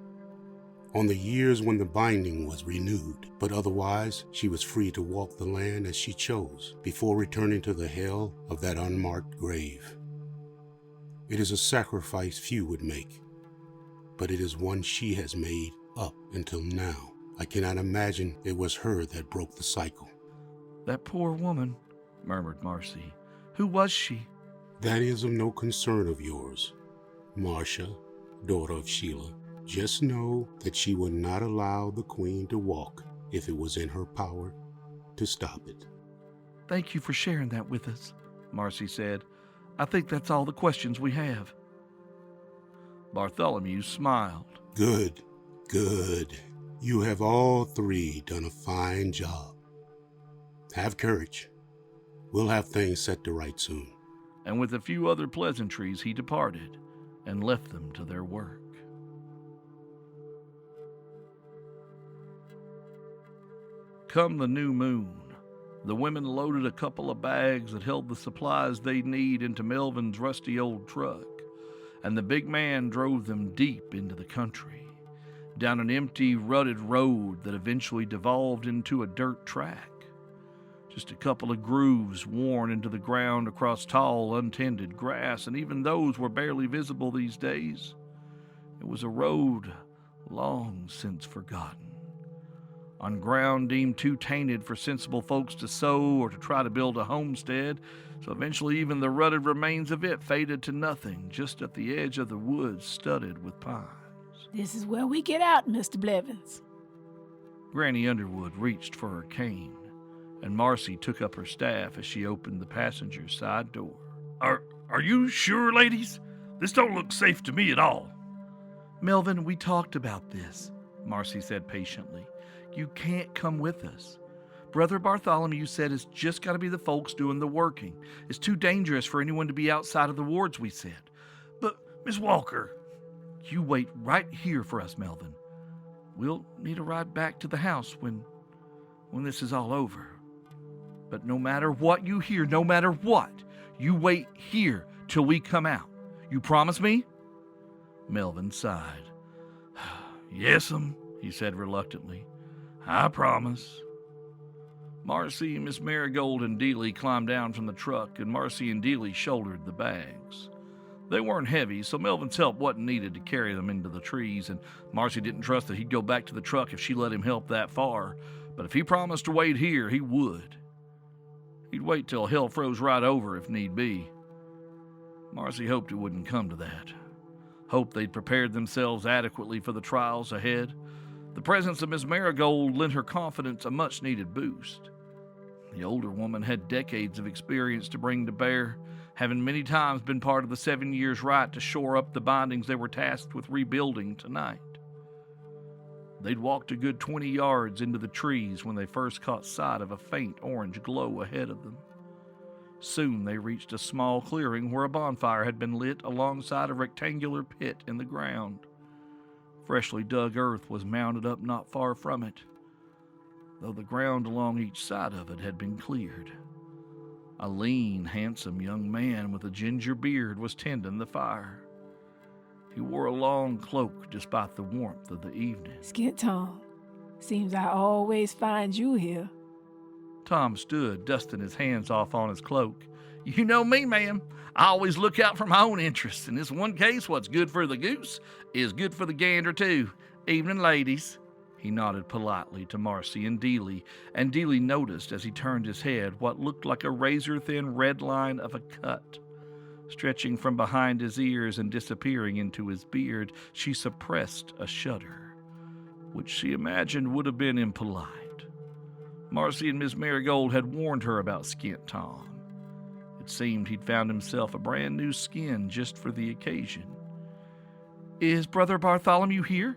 On the years when the binding was renewed, but otherwise she was free to walk the land as she chose before returning to the hell of that unmarked grave. It is a sacrifice few would make, but it is one she has made up until now. I cannot imagine it was her that broke the cycle. That poor woman, murmured Marcy. Who was she? That is of no concern of yours, Marcia, daughter of Sheila. Just know that she would not allow the queen to walk if it was in her power to stop it. Thank you for sharing that with us, Marcy said. I think that's all the questions we have. Bartholomew smiled. Good, good. You have all 3 done a fine job. Have courage. We'll have things set to right soon. And with a few other pleasantries, he departed and left them to their work. Come the new moon, the women loaded a couple of bags that held the supplies they'd need into Melvin's rusty old truck, and the big man drove them deep into the country, down an empty, rutted road that eventually devolved into a dirt track. Just a couple of grooves worn into the ground across tall, untended grass, and even those were barely visible these days. It was a road long since forgotten, on ground deemed too tainted for sensible folks to sow or to try to build a homestead, so eventually even the rutted remains of it faded to nothing, just at the edge of the woods studded with pines. This is where we get out, Mr. Blevins. Granny Underwood reached for her cane, and Marcy took up her staff as she opened the passenger's side door. Are you sure, ladies? This don't look safe to me at all. Melvin, we talked about this, Marcy said patiently. You can't come with us. Brother Bartholomew said it's just got to be the folks doing the working. It's too dangerous for anyone to be outside of the wards, we said. But, Miss Walker... You wait right here for us, Melvin. We'll need a ride back to the house when this is all over. But no matter what you hear, no matter what, you wait here till we come out. You promise me? Melvin sighed. Yes'm, he said reluctantly. I promise. Marcy, Miss Marigold, and Dealy climbed down from the truck, and Marcy and Dealy shouldered the bags. They weren't heavy, so Melvin's help wasn't needed to carry them into the trees, and Marcy didn't trust that he'd go back to the truck if she let him help that far, but if he promised to wait here, he would. He'd wait till hell froze right over if need be. Marcy hoped it wouldn't come to that. Hoped they'd prepared themselves adequately for the trials ahead. The presence of Miss Marigold lent her confidence a much-needed boost. The older woman had decades of experience to bring to bear, having many times been part of the 7 years' rite to shore up the bindings they were tasked with rebuilding tonight. They'd walked a good 20 yards into the trees when they first caught sight of a faint orange glow ahead of them. Soon they reached a small clearing where a bonfire had been lit alongside a rectangular pit in the ground. Freshly dug earth was mounded up not far from it, though the ground along each side of it had been cleared. A lean, handsome young man with a ginger beard was tending the fire. He wore a long cloak despite the warmth of the evening. Skint Tom, seems I always find you here. Tom stood, dusting his hands off on his cloak. You know me, ma'am. I always look out for my own interests. In this one case, what's good for the goose is good for the gander, too. Evening, ladies. He nodded politely to Marcy and Dealy noticed as he turned his head what looked like a razor-thin red line of a cut. Stretching from behind his ears and disappearing into his beard, she suppressed a shudder, which she imagined would have been impolite. Marcy and Miss Marigold had warned her about Skint Tom. It seemed he'd found himself a brand new skin just for the occasion. Is Brother Bartholomew here?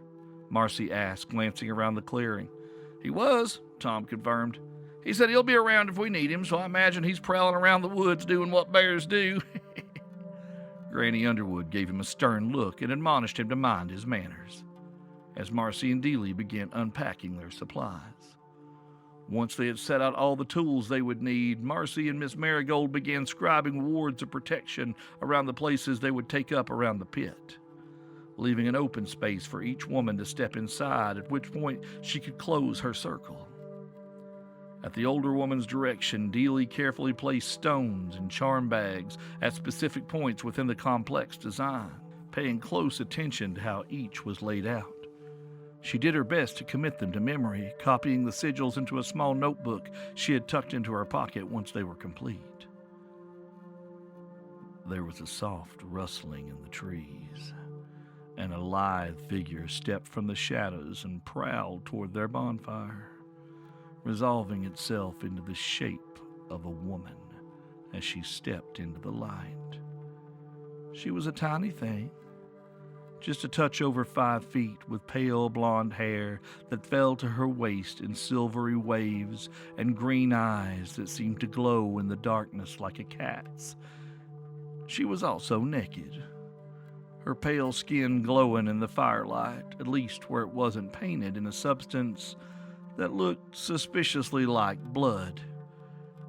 Marcy asked, glancing around the clearing. He was, Tom confirmed. He said he'll be around if we need him, so I imagine he's prowling around the woods doing what bears do. Granny Underwood gave him a stern look and admonished him to mind his manners, as Marcy and Dealy began unpacking their supplies. Once they had set out all the tools they would need, Marcy and Miss Marigold began scribing wards of protection around the places they would take up around the pit, leaving an open space for each woman to step inside, at which point she could close her circle. At the older woman's direction, Dealy carefully placed stones and charm bags at specific points within the complex design, paying close attention to how each was laid out. She did her best to commit them to memory, copying the sigils into a small notebook she had tucked into her pocket once they were complete. There was a soft rustling in the trees, and a lithe figure stepped from the shadows and prowled toward their bonfire, resolving itself into the shape of a woman as she stepped into the light. She was a tiny thing, just a touch over 5 feet, with pale blonde hair that fell to her waist in silvery waves and green eyes that seemed to glow in the darkness like a cat's. She was also naked, her pale skin glowing in the firelight, at least where it wasn't painted in a substance that looked suspiciously like blood.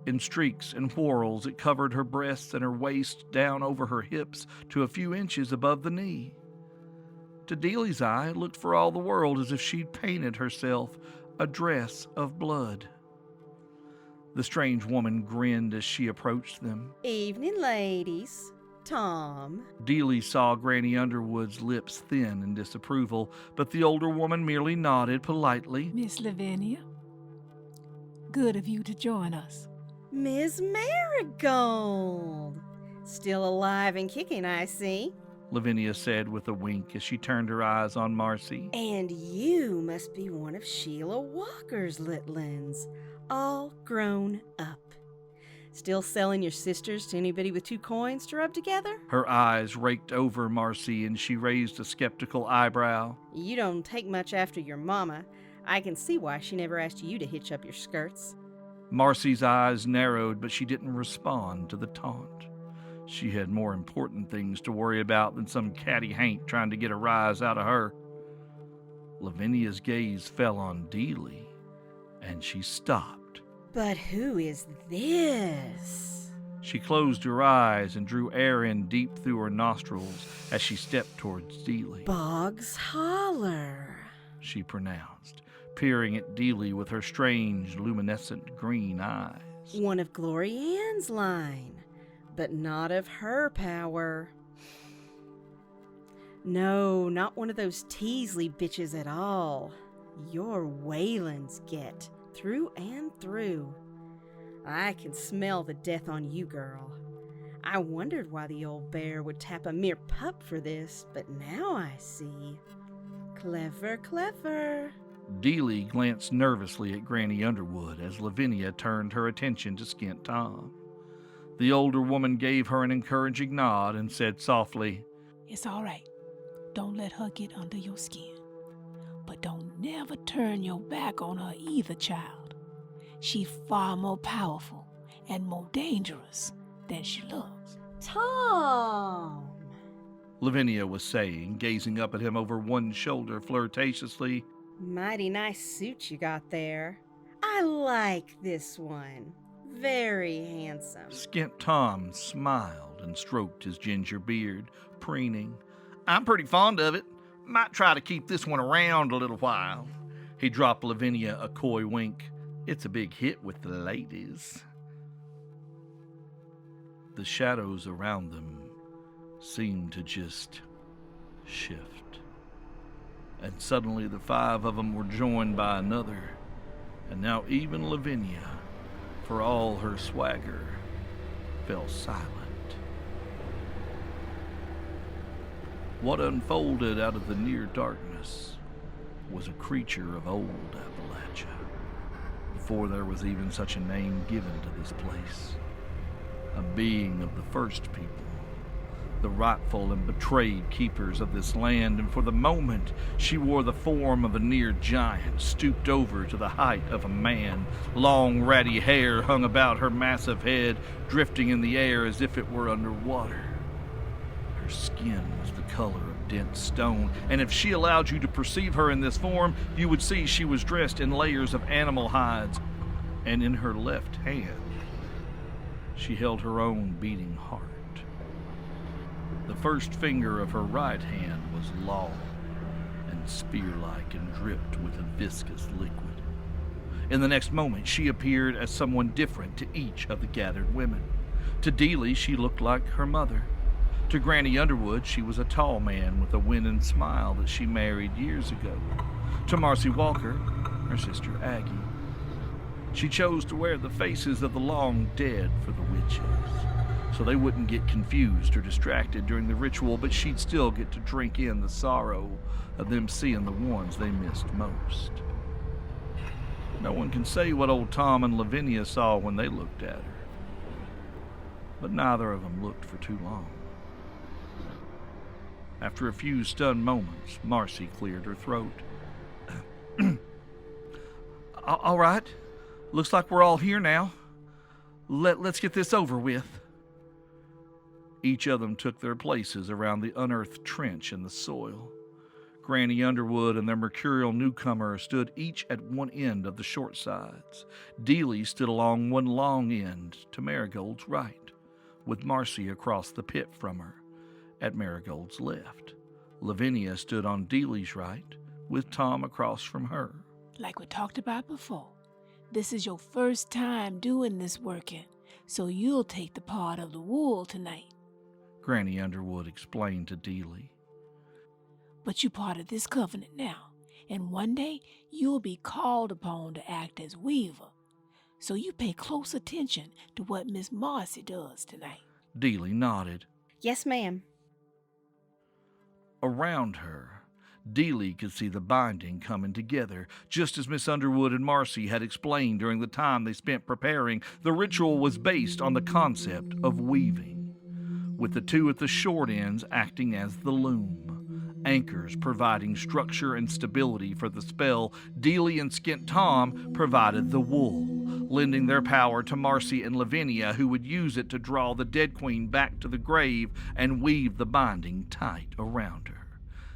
In streaks and whorls, it covered her breasts and her waist down over her hips to a few inches above the knee. To Dealy's eye, it looked for all the world as if she'd painted herself a dress of blood. The strange woman grinned as she approached them. Evening, ladies. Tom. Dealy saw Granny Underwood's lips thin in disapproval, but the older woman merely nodded politely. Miss Lavinia, good of you to join us. Miss Marigold. Still alive and kicking, I see. Lavinia said with a wink as she turned her eyes on Marcy. And you must be one of Sheila Walker's litlins, all grown up. Still selling your sisters to anybody with 2 coins to rub together? Her eyes raked over Marcy and she raised a skeptical eyebrow. You don't take much after your mama. I can see why she never asked you to hitch up your skirts. Marcy's eyes narrowed, but she didn't respond to the taunt. She had more important things to worry about than some catty Hank trying to get a rise out of her. Lavinia's gaze fell on Dealy, and she stopped. But who is this? She closed her eyes and drew air in deep through her nostrils as she stepped towards Dealy. Boggs Holler, she pronounced, peering at Dealy with her strange, luminescent green eyes. One of Glory Ann's line, but not of her power. No, not one of those Teasley bitches at all. You're Wayland's get, through and through. I can smell the death on you, girl. I wondered why the old bear would tap a mere pup for this, but now I see. Clever, clever. Dealy glanced nervously at Granny Underwood as Lavinia turned her attention to Skint Tom. The older woman gave her an encouraging nod and said softly, It's all right. Don't let her get under your skin. But don't never turn your back on her either, child. She's far more powerful and more dangerous than she looks. Tom! Lavinia was saying, gazing up at him over one shoulder flirtatiously. Mighty nice suit you got there. I like this one. Very handsome. Skint Tom smiled and stroked his ginger beard, preening. I'm pretty fond of it. Might try to keep this one around a little while. He dropped Lavinia a coy wink. It's a big hit with the ladies. The shadows around them seemed to just shift. And suddenly the 5 of them were joined by another. And now even Lavinia, for all her swagger, fell silent. What unfolded out of the near darkness was a creature of old Appalachia, before there was even such a name given to this place. A being of the first people, the rightful and betrayed keepers of this land, and for the moment she wore the form of a near giant, stooped over to the height of a man. Long, ratty hair hung about her massive head, drifting in the air as if it were underwater. Her skin was the color of dense stone, and if she allowed you to perceive her in this form, you would see she was dressed in layers of animal hides, and in her left hand she held her own beating heart. The first finger of her right hand was long and spear-like and dripped with a viscous liquid. In the next moment, she appeared as someone different to each of the gathered women. To Dealy, she looked like her mother. To Granny Underwood, she was a tall man with a winning smile that she married years ago. To Marcy Walker, her sister Aggie. She chose to wear the faces of the long dead for the witches, so they wouldn't get confused or distracted during the ritual, but she'd still get to drink in the sorrow of them seeing the ones they missed most. No one can say what old Tom and Lavinia saw when they looked at her, but neither of them looked for too long. After a few stunned moments, Marcy cleared her throat. All right. Looks like we're all here now. Let's get this over with. Each of them took their places around the unearthed trench in the soil. Granny Underwood and their mercurial newcomer stood each at one end of the short sides. Dealy stood along one long end to Marigold's right, with Marcy across the pit from her, at Marigold's left. Lavinia stood on Dealy's right, with Tom across from her. Like we talked about before, This is your first time doing this working, so you'll take the part of the wool tonight. Granny Underwood explained to Dealy. But you're part of this covenant now, and one day you'll be called upon to act as weaver. So you pay close attention to what Miss Marcy does tonight. Dealy nodded. Yes, ma'am. Around her, Dealy could see the binding coming together, just as Miss Underwood and Marcy had explained during the time they spent preparing. The ritual was based on the concept of weaving, with the two at the short ends acting as the loom, anchors providing structure and stability for the spell. Dealy and Skint Tom provided the wool, lending their power to Marcy and Lavinia, who would use it to draw the dead queen back to the grave and weave the binding tight around her.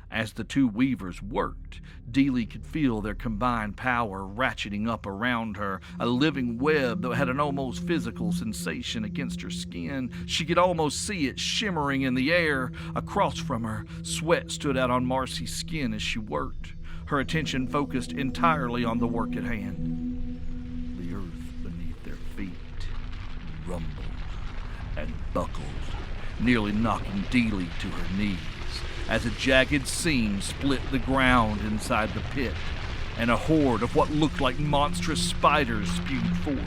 As the two weavers worked, Dealy could feel their combined power ratcheting up around her, a living web that had an almost physical sensation against her skin. She could almost see it shimmering in the air. Across from her, sweat stood out on Marcy's skin as she worked, her attention focused entirely on the work at hand. The earth beneath their feet rumbled and buckled, nearly knocking Dealy to her knees, as a jagged seam split the ground inside the pit, and a horde of what looked like monstrous spiders spewed forth.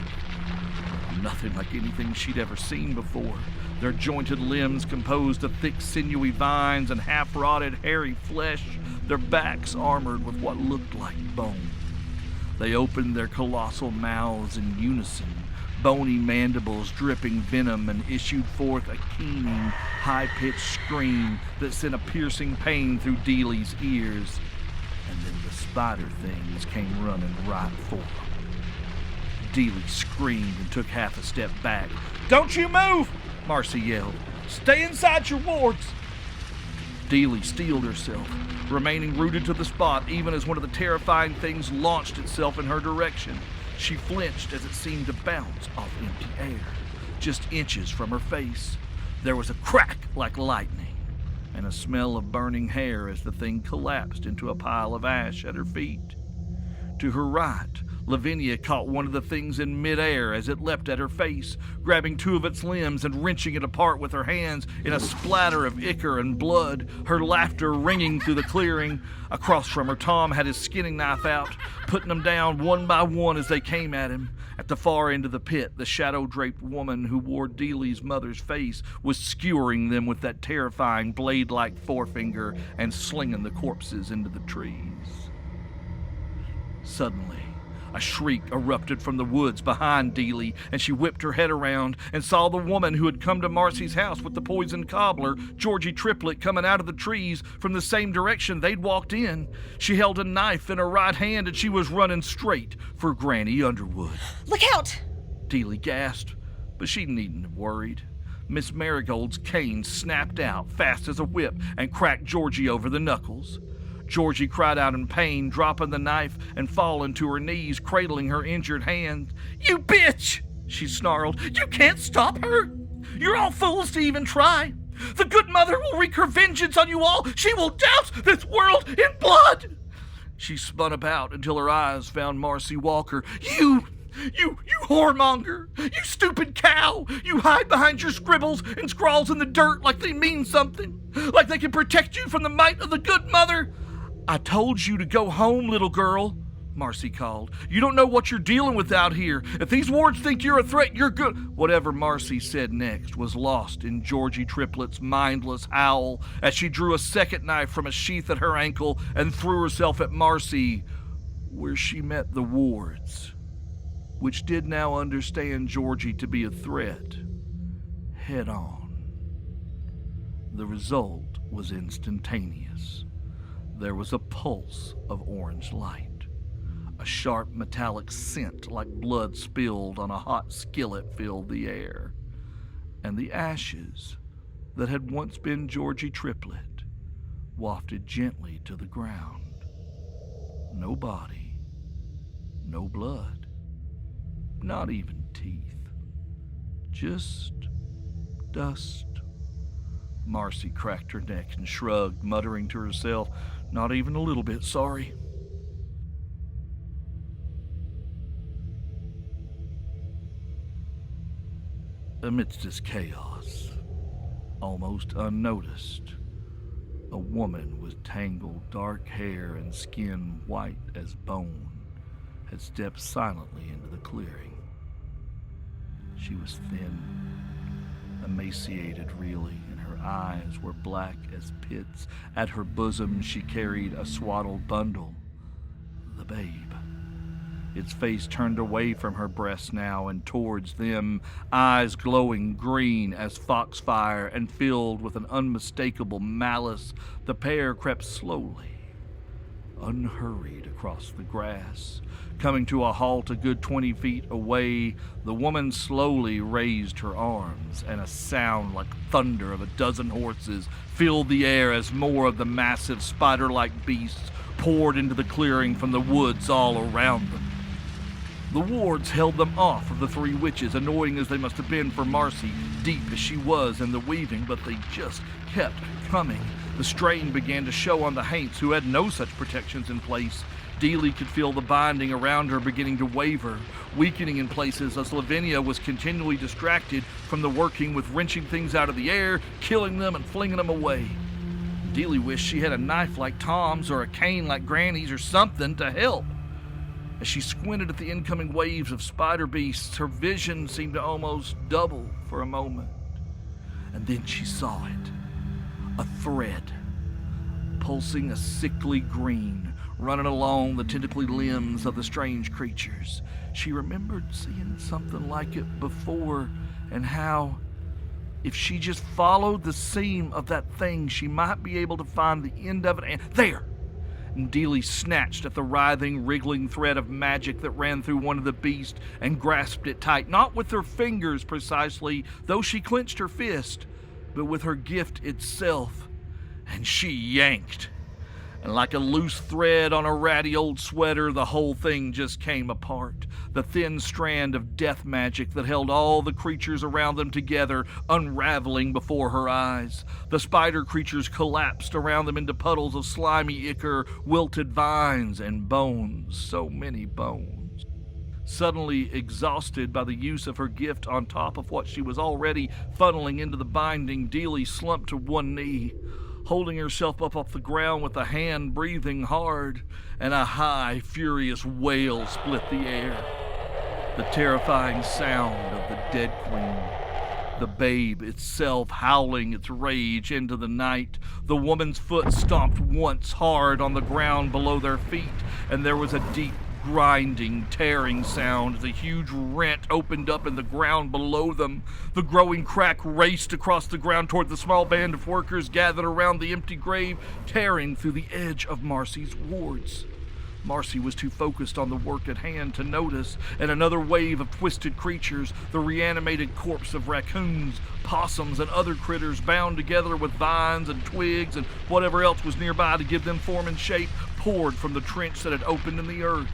Nothing like anything she'd ever seen before, their jointed limbs composed of thick sinewy vines and half-rotted hairy flesh, their backs armored with what looked like bone. They opened their colossal mouths in unison, bony mandibles dripping venom, and issued forth a keening, high-pitched scream that sent a piercing pain through Dealy's ears. And then the spider things came running right for them. Dealy screamed and took half a step back. "Don't you move!" Marcy yelled. "Stay inside your wards!" Dealy steeled herself, remaining rooted to the spot even as one of the terrifying things launched itself in her direction. She flinched as it seemed to bounce off empty air, just inches from her face. There was a crack like lightning, and a smell of burning hair as the thing collapsed into a pile of ash at her feet. To her right, Lavinia caught one of the things in midair as it leapt at her face, grabbing two of its limbs and wrenching it apart with her hands in a splatter of ichor and blood, her laughter ringing through the clearing. Across from her, Tom had his skinning knife out, putting them down one by one as they came at him. At the far end of the pit, the shadow-draped woman who wore Dealy's mother's face was skewering them with that terrifying blade-like forefinger and slinging the corpses into the trees. Suddenly, a shriek erupted from the woods behind Dealy, and she whipped her head around and saw the woman who had come to Marcy's house with the poisoned cobbler, Georgie Triplet, coming out of the trees from the same direction they'd walked in. She held a knife in her right hand, and she was running straight for Granny Underwood. Look out! Dealy gasped, but she needn't have worried. Miss Marigold's cane snapped out fast as a whip and cracked Georgie over the knuckles. Georgie cried out in pain, dropping the knife and falling to her knees, cradling her injured hand. "You bitch!" she snarled. "You can't stop her! You're all fools to even try! The good mother will wreak her vengeance on you all! She will douse this world in blood!" She spun about until her eyes found Marcy Walker. You whoremonger! You stupid cow! You hide behind your scribbles and scrawls in the dirt like they mean something, like they can protect you from the might of the good mother. "I told you to go home, little girl," Marcy called. "You don't know what you're dealing with out here. If these wards think you're a threat, you're good." Whatever Marcy said next was lost in Georgie Triplet's mindless howl as she drew a second knife from a sheath at her ankle and threw herself at Marcy, where she met the wards, which did now understand Georgie to be a threat, head on. The result was instantaneous. There was a pulse of orange light. A sharp metallic scent like blood spilled on a hot skillet filled the air, and the ashes that had once been Georgie Triplet wafted gently to the ground. No body, no blood, not even teeth, just dust. Marcy cracked her neck and shrugged, muttering to herself, "Not even a little bit sorry." Amidst this chaos, almost unnoticed, a woman with tangled dark hair and skin white as bone had stepped silently into the clearing. She was thin, emaciated really, and her eyes were black as pits. At her bosom she carried a swaddled bundle, the babe. Its face turned away from her breasts now and towards them, eyes glowing green as foxfire and filled with an unmistakable malice. The pair crept slowly, unhurried across the grass. Coming to a halt a good 20 feet away, the woman slowly raised her arms, and a sound like thunder of a dozen horses filled the air as more of the massive spider-like beasts poured into the clearing from the woods all around them. The wards held them off of the three witches, annoying as they must have been for Marcy, deep as she was in the weaving, but they just kept coming. The strain began to show on the Haints, who had no such protections in place. Dealy could feel the binding around her beginning to waver, weakening in places as Lavinia was continually distracted from the working with wrenching things out of the air, killing them and flinging them away. Dealy wished she had a knife like Tom's or a cane like Granny's or something to help. As she squinted at the incoming waves of spider beasts, her vision seemed to almost double for a moment. And then she saw it. A thread, pulsing a sickly green, running along the tentacly limbs of the strange creatures. She remembered seeing something like it before, and how, if she just followed the seam of that thing, she might be able to find the end of it. And there! And Dealy snatched at the writhing, wriggling thread of magic that ran through one of the beasts and grasped it tight, not with her fingers precisely, though she clenched her fist, but with her gift itself. And she yanked. And like a loose thread on a ratty old sweater, the whole thing just came apart. The thin strand of death magic that held all the creatures around them together, unraveling before her eyes. The spider creatures collapsed around them into puddles of slimy ichor, wilted vines, and bones. So many bones. Suddenly exhausted by the use of her gift on top of what she was already funneling into the binding, Dealy slumped to one knee, holding herself up off the ground with a hand, breathing hard, and a high, furious wail split the air. The terrifying sound of the dead queen, the babe itself howling its rage into the night. The woman's foot stomped once hard on the ground below their feet, and there was a deep, grinding, tearing sound as a huge rent opened up in the ground below them. The growing crack raced across the ground toward the small band of workers gathered around the empty grave, tearing through the edge of Marcy's wards. Marcy was too focused on the work at hand to notice, and another wave of twisted creatures, the reanimated corpse of raccoons, possums, and other critters bound together with vines and twigs and whatever else was nearby to give them form and shape, poured from the trench that had opened in the earth.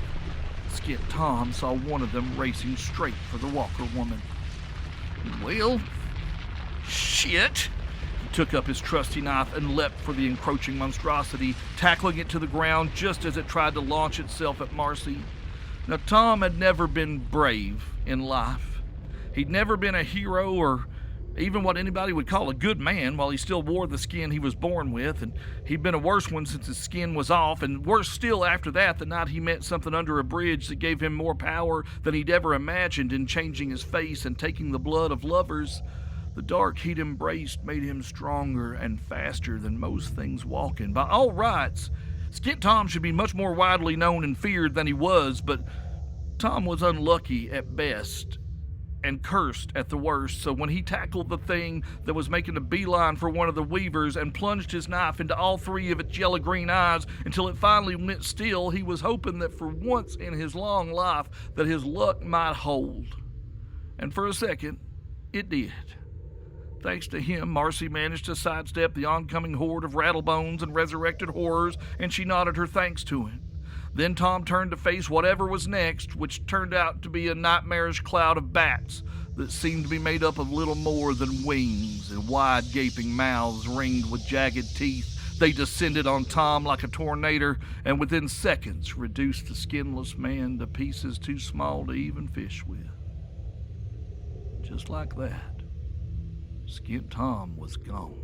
Skip Tom saw one of them racing straight for the Walker woman. Well, shit! He took up his trusty knife and leapt for the encroaching monstrosity, tackling it to the ground just as it tried to launch itself at Marcy. Now, Tom had never been brave in life. He'd never been a hero or even what anybody would call a good man while he still wore the skin he was born with, and he'd been a worse one since his skin was off, and worse still after that, the night he met something under a bridge that gave him more power than he'd ever imagined in changing his face and taking the blood of lovers. The dark he'd embraced made him stronger and faster than most things walking. By all rights, Skit Tom should be much more widely known and feared than he was, but Tom was unlucky at best and cursed at the worst, so when he tackled the thing that was making a beeline for one of the weavers and plunged his knife into all three of its yellow-green eyes until it finally went still, he was hoping that for once in his long life that his luck might hold. And for a second, it did. Thanks to him, Marcy managed to sidestep the oncoming horde of rattlebones and resurrected horrors, and she nodded her thanks to him. Then Tom turned to face whatever was next, which turned out to be a nightmarish cloud of bats that seemed to be made up of little more than wings and wide gaping mouths ringed with jagged teeth. They descended on Tom like a tornado, and within seconds reduced the skinless man to pieces too small to even fish with. Just like that. Skint Tom was gone.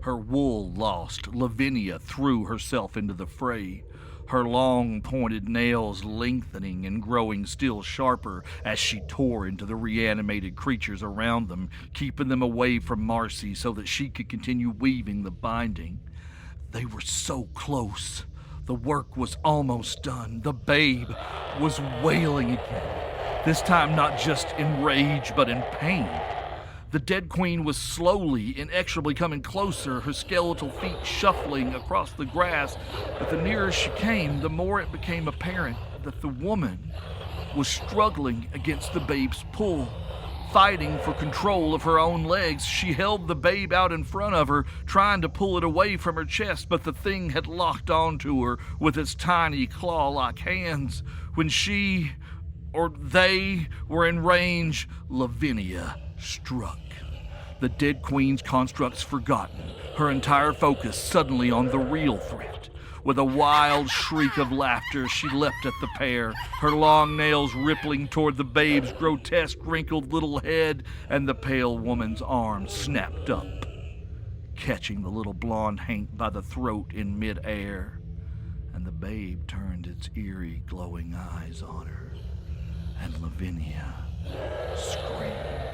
Her wool lost, Lavinia threw herself into the fray, her long pointed nails lengthening and growing still sharper as she tore into the reanimated creatures around them, keeping them away from Marcy so that she could continue weaving the binding. They were so close. The work was almost done. The babe was wailing again, this time not just in rage but in pain. The dead queen was slowly, inexorably coming closer, her skeletal feet shuffling across the grass, but the nearer she came, the more it became apparent that the woman was struggling against the babe's pull. Fighting for control of her own legs, she held the babe out in front of her, trying to pull it away from her chest, but the thing had locked onto her with its tiny claw-like hands. When she, or they, were in range, Lavinia struck. The dead queen's constructs forgotten, her entire focus suddenly on the real threat. With a wild shriek of laughter, she leapt at the pair, her long nails rippling toward the babe's grotesque, wrinkled little head, and the pale woman's arm snapped up, catching the little blonde hank by the throat in mid-air, and the babe turned its eerie, glowing eyes on her, and Lavinia screamed.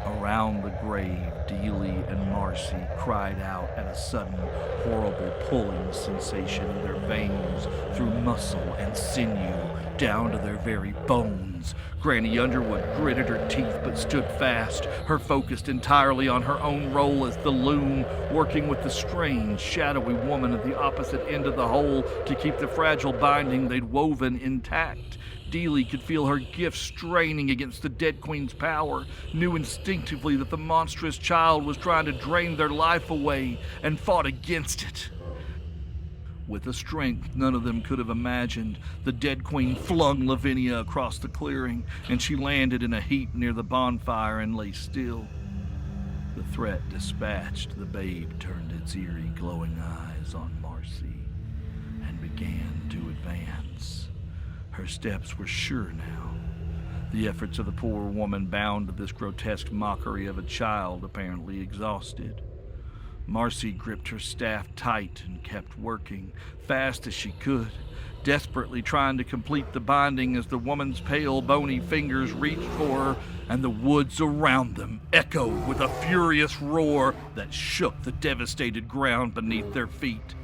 Around the grave, Dealy and Marcy cried out at a sudden, horrible pulling sensation in their veins, through muscle and sinew, down to their very bones. Granny Underwood gritted her teeth but stood fast, her focused entirely on her own role as the loom, working with the strange, shadowy woman at the opposite end of the hole to keep the fragile binding they'd woven intact. Dealy could feel her gift straining against the dead queen's power, knew instinctively that the monstrous child was trying to drain their life away, and fought against it. With a strength none of them could have imagined, the dead queen flung Lavinia across the clearing, and she landed in a heap near the bonfire and lay still. The threat dispatched, the babe turned its eerie, glowing eyes on Marcy and began to advance. Her steps were sure now. The efforts of the poor woman bound to this grotesque mockery of a child apparently exhausted. Marcy gripped her staff tight and kept working, fast as she could, desperately trying to complete the binding as the woman's pale, bony fingers reached for her, and the woods around them echoed with a furious roar that shook the devastated ground beneath their feet.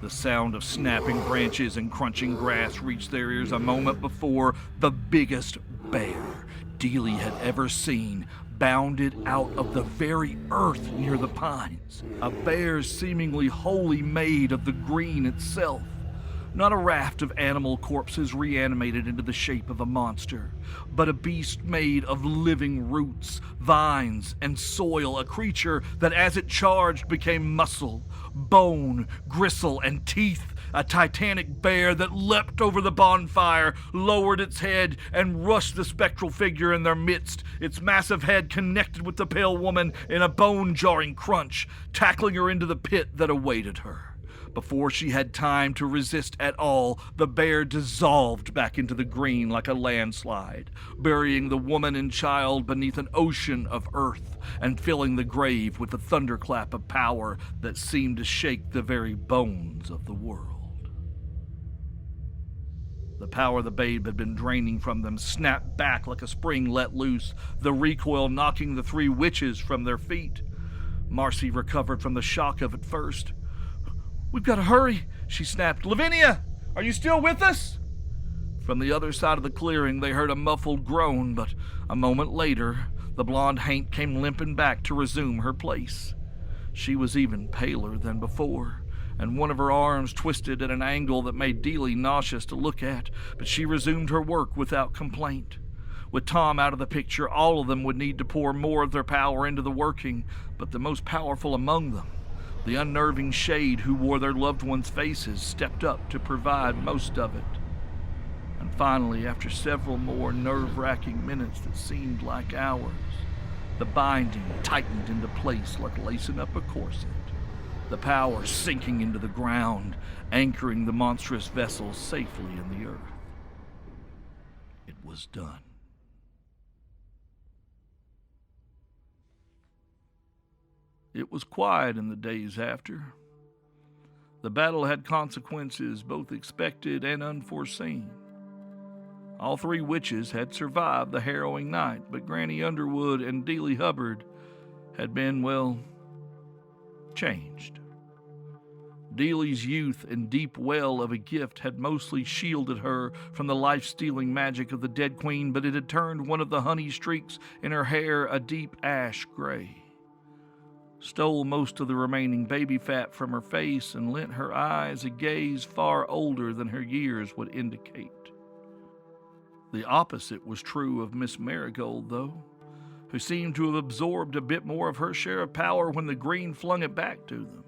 The sound of snapping branches and crunching grass reached their ears a moment before the biggest bear Dealy had ever seen bounded out of the very earth near the pines. A bear seemingly wholly made of the green itself. Not a raft of animal corpses reanimated into the shape of a monster, but a beast made of living roots, vines, and soil, a creature that as it charged became muscle, bone, gristle, and teeth, a titanic bear that leapt over the bonfire, lowered its head, and rushed the spectral figure in their midst, its massive head connected with the pale woman in a bone-jarring crunch, tackling her into the pit that awaited her. Before she had time to resist at all, the bear dissolved back into the green like a landslide, burying the woman and child beneath an ocean of earth and filling the grave with a thunderclap of power that seemed to shake the very bones of the world. The power the babe had been draining from them snapped back like a spring let loose, the recoil knocking the three witches from their feet. Marcy recovered from the shock of it first. "We've got to hurry," she snapped. "Lavinia, are you still with us?" From the other side of the clearing, they heard a muffled groan, but a moment later, the blonde haint came limping back to resume her place. She was even paler than before, and one of her arms twisted at an angle that made Dealy nauseous to look at, but she resumed her work without complaint. With Tom out of the picture, all of them would need to pour more of their power into the working, but the most powerful among them, the unnerving shade who wore their loved ones' faces, stepped up to provide most of it. And finally, after several more nerve-wracking minutes that seemed like hours, the binding tightened into place like lacing up a corset, the power sinking into the ground, anchoring the monstrous vessel safely in the earth. It was done. It was quiet in the days after. The battle had consequences both expected and unforeseen. All three witches had survived the harrowing night, but Granny Underwood and Dealy Hubbard had been, well, changed. Dealy's youth and deep well of a gift had mostly shielded her from the life-stealing magic of the dead queen, but it had turned one of the honey streaks in her hair a deep ash gray, stole most of the remaining baby fat from her face, and lent her eyes a gaze far older than her years would indicate. The opposite was true of Miss Marigold, though, who seemed to have absorbed a bit more of her share of power when the green flung it back to them.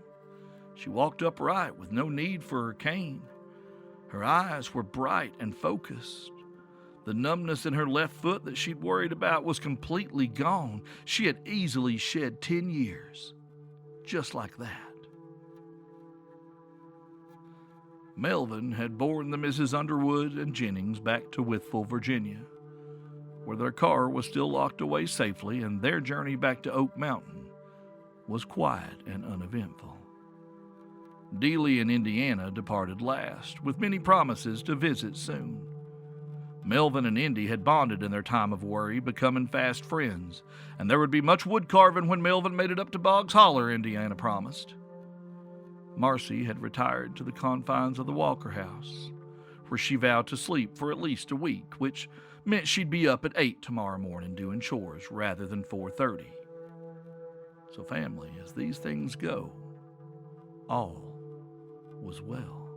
She walked upright with no need for her cane. Her eyes were bright and focused. The numbness in her left foot that she'd worried about was completely gone. She had easily shed 10 years, just like that. Melvin had borne the Mrs. Underwood and Jennings back to Withful, Virginia, where their car was still locked away safely, and their journey back to Oak Mountain was quiet and uneventful. Dealy and Indiana departed last, with many promises to visit soon. Melvin and Indy had bonded in their time of worry, becoming fast friends, and there would be much wood carving when Melvin made it up to Boggs Holler, Indiana promised. Marcy had retired to the confines of the Walker house, where she vowed to sleep for at least a week, which meant she'd be up at 8 tomorrow morning doing chores rather than 4:30. So family, as these things go, all was well.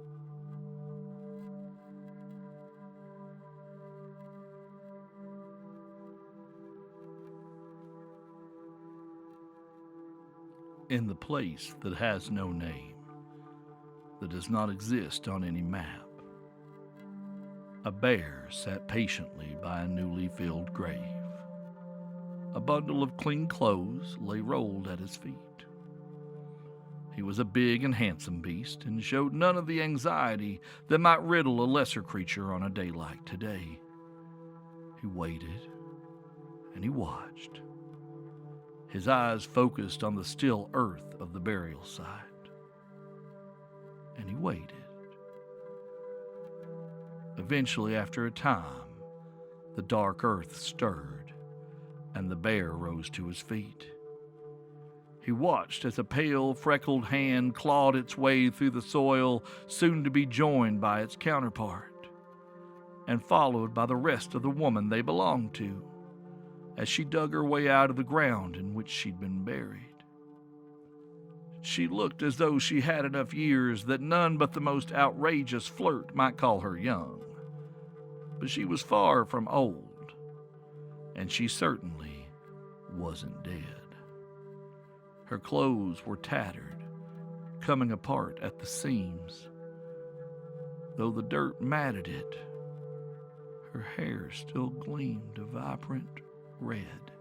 In the place that has no name, that does not exist on any map, a bear sat patiently by a newly filled grave. A bundle of clean clothes lay rolled at his feet. He was a big and handsome beast, and showed none of the anxiety that might riddle a lesser creature on a day like today. He waited, and he watched, his eyes focused on the still earth of the burial site. And he waited. Eventually, after a time, the dark earth stirred, and the bear rose to his feet. He watched as a pale, freckled hand clawed its way through the soil, soon to be joined by its counterpart, and followed by the rest of the woman they belonged to, as she dug her way out of the ground in which she'd been buried. She looked as though she had enough years that none but the most outrageous flirt might call her young. But she was far from old, and she certainly wasn't dead. Her clothes were tattered, coming apart at the seams. Though the dirt matted it, her hair still gleamed a vibrant red.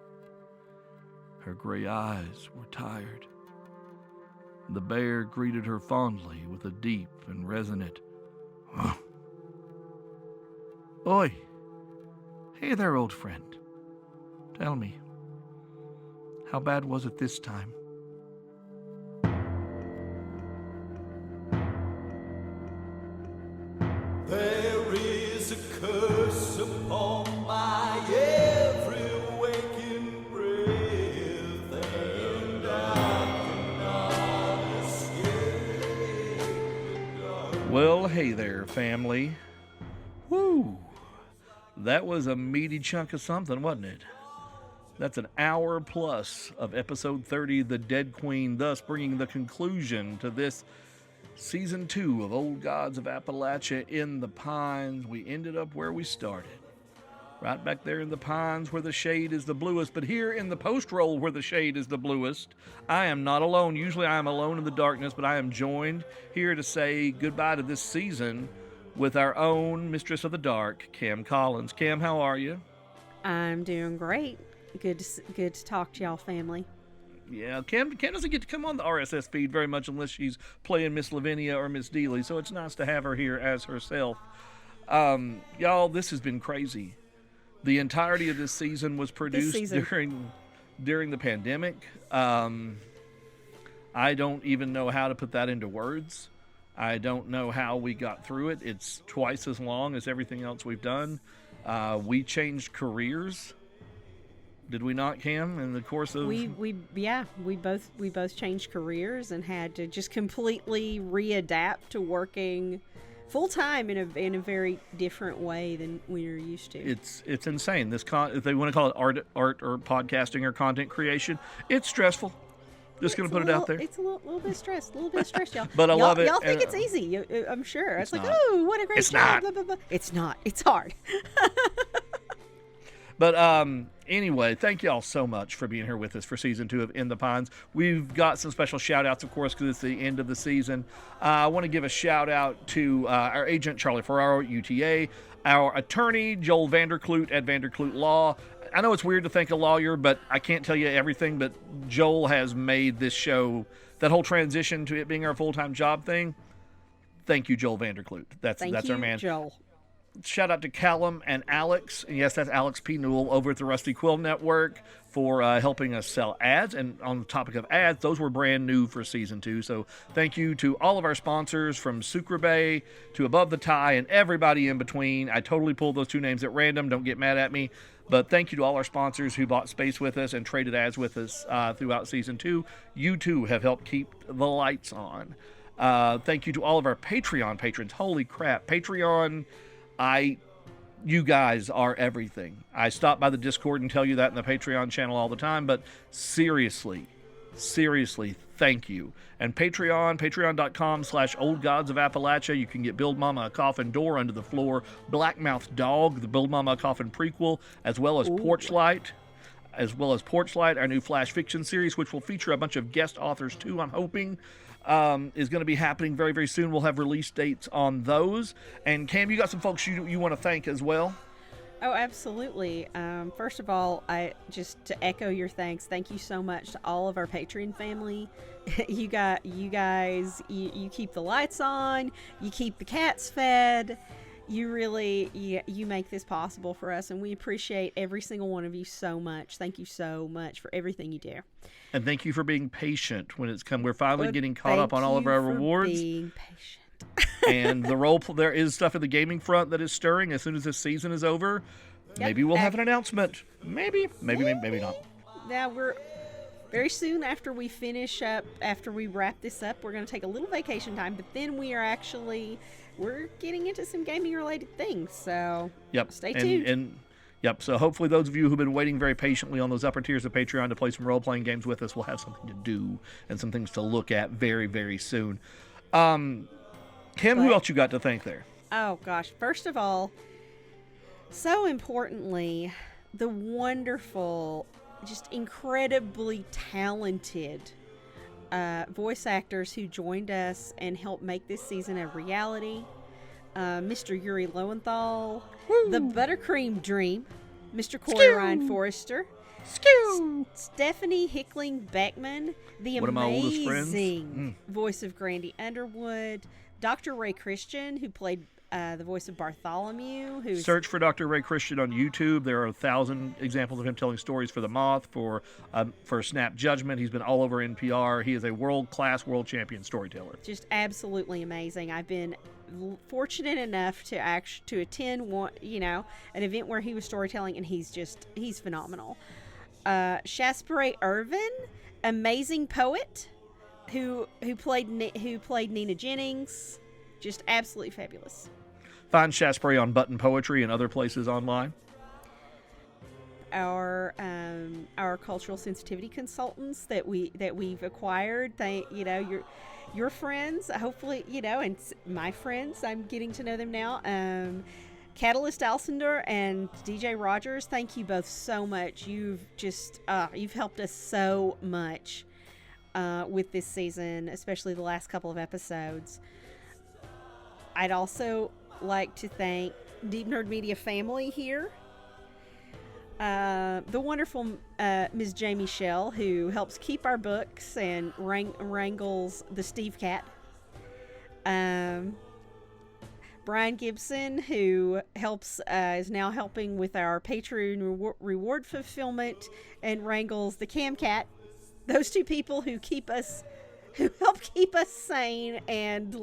Her gray eyes were tired. The bear greeted her fondly with a deep and resonant, "Huh." "Oi! Hey there, old friend. Tell me, how bad was it this time?" There is a curse upon my every waking breath, and I cannot escape the dark. Well, hey there, family. Woo! That was a meaty chunk of something, wasn't it? That's an hour plus of episode 30, The Dead Queen, thus bringing the conclusion to this Season 2 of Old Gods of Appalachia in the Pines. We ended up where we started. Right back there in the pines where the shade is the bluest, but here in the post-roll where the shade is the bluest, I am not alone. Usually I am alone in the darkness, but I am joined here to say goodbye to this season with our own Mistress of the Dark, Cam Collins. Cam, how are you? I'm doing great. Good to talk to y'all, family. Yeah, Cam doesn't get to come on the RSS feed very much unless she's playing Miss Lavinia or Miss Dealy, so it's nice to have her here as herself. Y'all, this has been crazy. The entirety of this season was produced during the pandemic. I don't even know how to put that into words. I don't know how we got through it. It's twice as long as everything else we've done. We changed careers. Did we not, Cam, in the course of... We both changed careers and had to just completely readapt to working full-time in a very different way than we were used to. It's insane. If they want to call it art or podcasting or content creation, it's stressful. Just going to put it out there. It's a little bit stressed, y'all. But I love it. Y'all think it's easy, I'm sure. It's like, not. oh, what a great It's job. not. Blah, blah, blah. It's not. It's hard. But anyway, thank y'all so much for being here with us for season 2 of In the Pines. We've got some special shout outs, of course, because it's the end of the season. I want to give a shout out to our agent, Charlie Ferraro at UTA, our attorney, Joel Vanderkloot at Vanderkloot Law. I know it's weird to thank a lawyer, but I can't tell you everything, but Joel has made this show, that whole transition to it being our full-time job thing. Thank you, Joel Vanderkloot. That's our man. Joel. Shout out to Callum and Alex. And yes, that's Alex P. Newell over at the Rusty Quill Network for helping us sell ads. And on the topic of ads, those were brand new for season 2. So thank you to all of our sponsors from Sucre Bay to Above the Tie and everybody in between. I totally pulled those 2 names at random. Don't get mad at me. But thank you to all our sponsors who bought space with us and traded ads with us throughout season 2. You too have helped keep the lights on. Thank you to all of our Patreon patrons. Holy crap. Patreon... you guys are everything. I stop by the Discord and tell you that in the Patreon channel all the time, but seriously, thank you. And patreon.com/Old Gods of Appalachia. You can get Build Mama a Coffin Door Under the Floor, Blackmouth Dog, the Build Mama a Coffin prequel, as well as Porchlight, our new Flash fiction series, which will feature a bunch of guest authors too, I'm hoping. Is going to be happening very, very soon. We'll have release dates on those. And Cam, you got some folks you want to thank as well? Oh, absolutely. First of all, to echo your thanks, thank you so much to all of our Patreon family. You guys, you keep the lights on, you keep the cats fed. You really, you make this possible for us, and we appreciate every single one of you so much. Thank you so much for everything you do. And thank you for being patient when it's come. We're finally getting caught up on all of our rewards. Being patient. And there is stuff in the gaming front that is stirring. As soon as this season is over, maybe we'll have an announcement. Maybe not. Now we're very soon after we wrap this up, we're going to take a little vacation time, but then we're getting into some gaming related things. So stay tuned. So hopefully those of you who've been waiting very patiently on those upper tiers of Patreon to play some role-playing games with us will have something to do and some things to look at very, very soon. Kim, who else you got to thank there? Oh, gosh. First of all, so importantly, the wonderful, just incredibly talented voice actors who joined us and helped make this season a reality. Mr. Yuri Lowenthal, the Buttercream Dream, Mr. Corey Ryan Forrester, Stephanie Hickling Beckman, the One of my oldest amazing voice of Grandy Underwood, Dr. Ray Christian, who played the voice of Bartholomew. Search for Dr. Ray Christian on YouTube. There are 1,000 examples of him telling stories for The Moth, for Snap Judgment. He's been all over NPR. He is a world-class, world champion storyteller. Just absolutely amazing. I've been fortunate enough to attend an event where he was storytelling, and he's phenomenal. Shasparay Irvin, amazing poet who played Nina Jennings, just absolutely fabulous. Find Shasparay on Button Poetry and other places online. Our cultural sensitivity consultants that we've acquired, your friends, hopefully, and my friends, I'm getting to know them now. Kataalyst Alcindor and DJ Rogers, thank you both so much. You've helped us so much with this season, especially the last couple of episodes. I'd also like to thank Deep Nerd Media family here. The wonderful Ms. Jamie Shell, who helps keep our books and wrangles the Steve Cat. Brian Gibson, who is now helping with our Patreon reward fulfillment and wrangles the Cam Cat. Those two people who keep us who help keep us sane and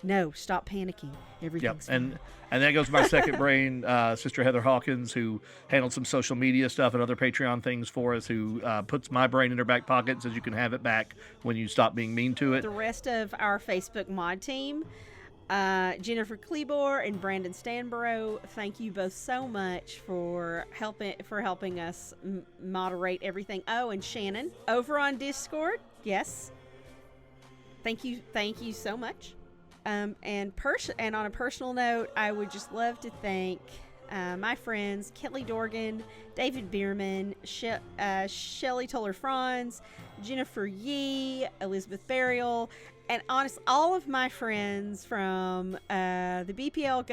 no, stop panicking. Everything's fine. And that goes to my second brain, Sister Heather Hawkins, who handled some social media stuff and other Patreon things for us, who puts my brain in her back pocket and says you can have it back when you stop being mean to it. The rest of our Facebook mod team, Jennifer Klebor and Brandon Stanborough, thank you both so much for helping us moderate everything. Oh, and Shannon over on Discord, yes. Thank you so much. And on a personal note, I would just love to thank my friends Kelly Dorgan, David Bierman, Shelley Toller-Franz, Jennifer Yee, Elizabeth Burial, and honestly, all of my friends from the BPAL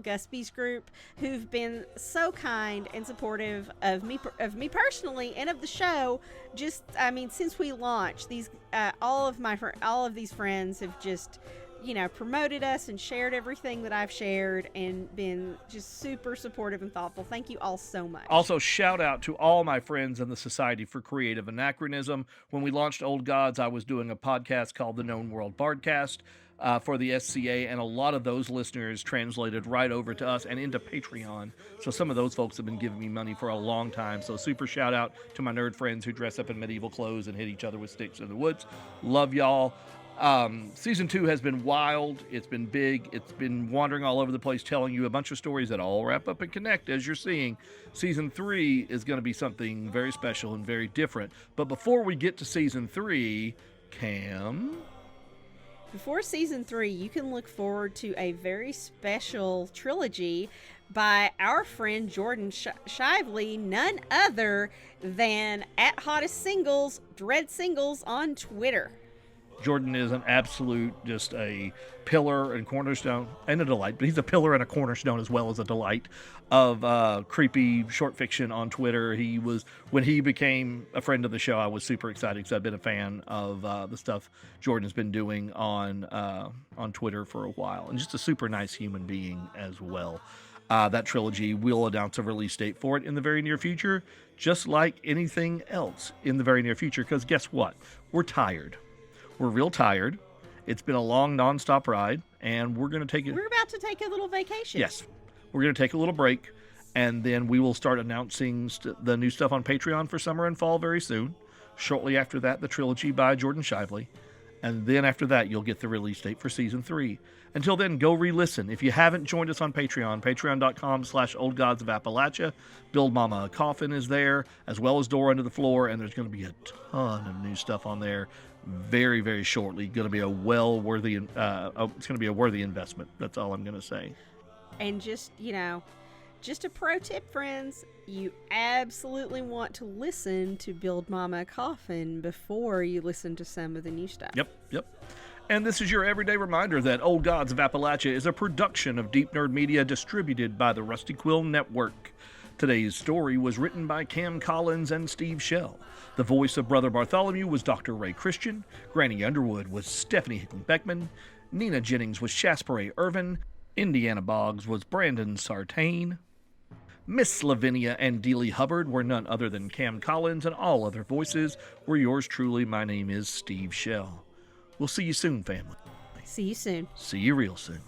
Guspies group who've been so kind and supportive of me personally and of the show. Just, I mean, since we launched, all of these friends have just, promoted us and shared everything that I've shared and been just super supportive and thoughtful. Thank you all so much. Also, shout out to all my friends in the Society for Creative Anachronism. When we launched Old Gods, I was doing a podcast called the Known World Bardcast for the SCA, and a lot of those listeners translated right over to us and into Patreon. So some of those folks have been giving me money for a long time. So super shout out to my nerd friends who dress up in medieval clothes and hit each other with sticks in the woods. Love y'all. Season 2 has been wild. It's been big. It's been wandering all over the place, telling you a bunch of stories that all wrap up and connect, as you're seeing. Season 3 is going to be something very special and very different. But before we get to Season 3, Cam? Before Season 3, you can look forward to a very special trilogy by our friend Jordan Shively, none other than @HottestSingles, Dread Singles on Twitter. Jordan is an absolute, just a pillar and cornerstone, and a delight, but he's a pillar and a cornerstone as well as a delight of creepy short fiction on Twitter. When he became a friend of the show, I was super excited because I've been a fan of the stuff Jordan's been doing on Twitter for a while, and just a super nice human being as well. That trilogy will announce a release date for it in the very near future, just like anything else in the very near future, because guess what? We're tired. We're real tired. It's been a long, nonstop ride, and we're going to take it. We're about to take a little vacation. Yes. We're going to take a little break, and then we will start announcing the new stuff on Patreon for summer and fall very soon. Shortly after that, the trilogy by Jordan Shively. And then after that, you'll get the release date for Season 3. Until then, go re-listen. If you haven't joined us on Patreon, patreon.com/oldgods of Appalachia. Build Mama a Coffin is there, as well as Door Under the Floor, and there's going to be a ton of new stuff on there very, very shortly. Going to be a worthy investment. That's all I'm going to say. And just a pro tip, friends, you absolutely want to listen to Build Mama a Coffin before you listen to some of the new stuff. Yep. And this is your everyday reminder that Old Gods of Appalachia is a production of Deep Nerd Media, distributed by the Rusty Quill Network. Today's story was written by Cam Collins and Steve Shell. The voice of Brother Bartholomew was Dr. Ray Christian. Granny Underwood was Stephanie Hickling Beckman. Nina Jennings was Shasparay Irvin. Indiana Boggs was Brandon Sartain. Miss Lavinia and Dealy Hubbard were none other than Cam Collins, and all other voices were yours truly. My name is Steve Shell. We'll see you soon, family. See you soon. See you real soon.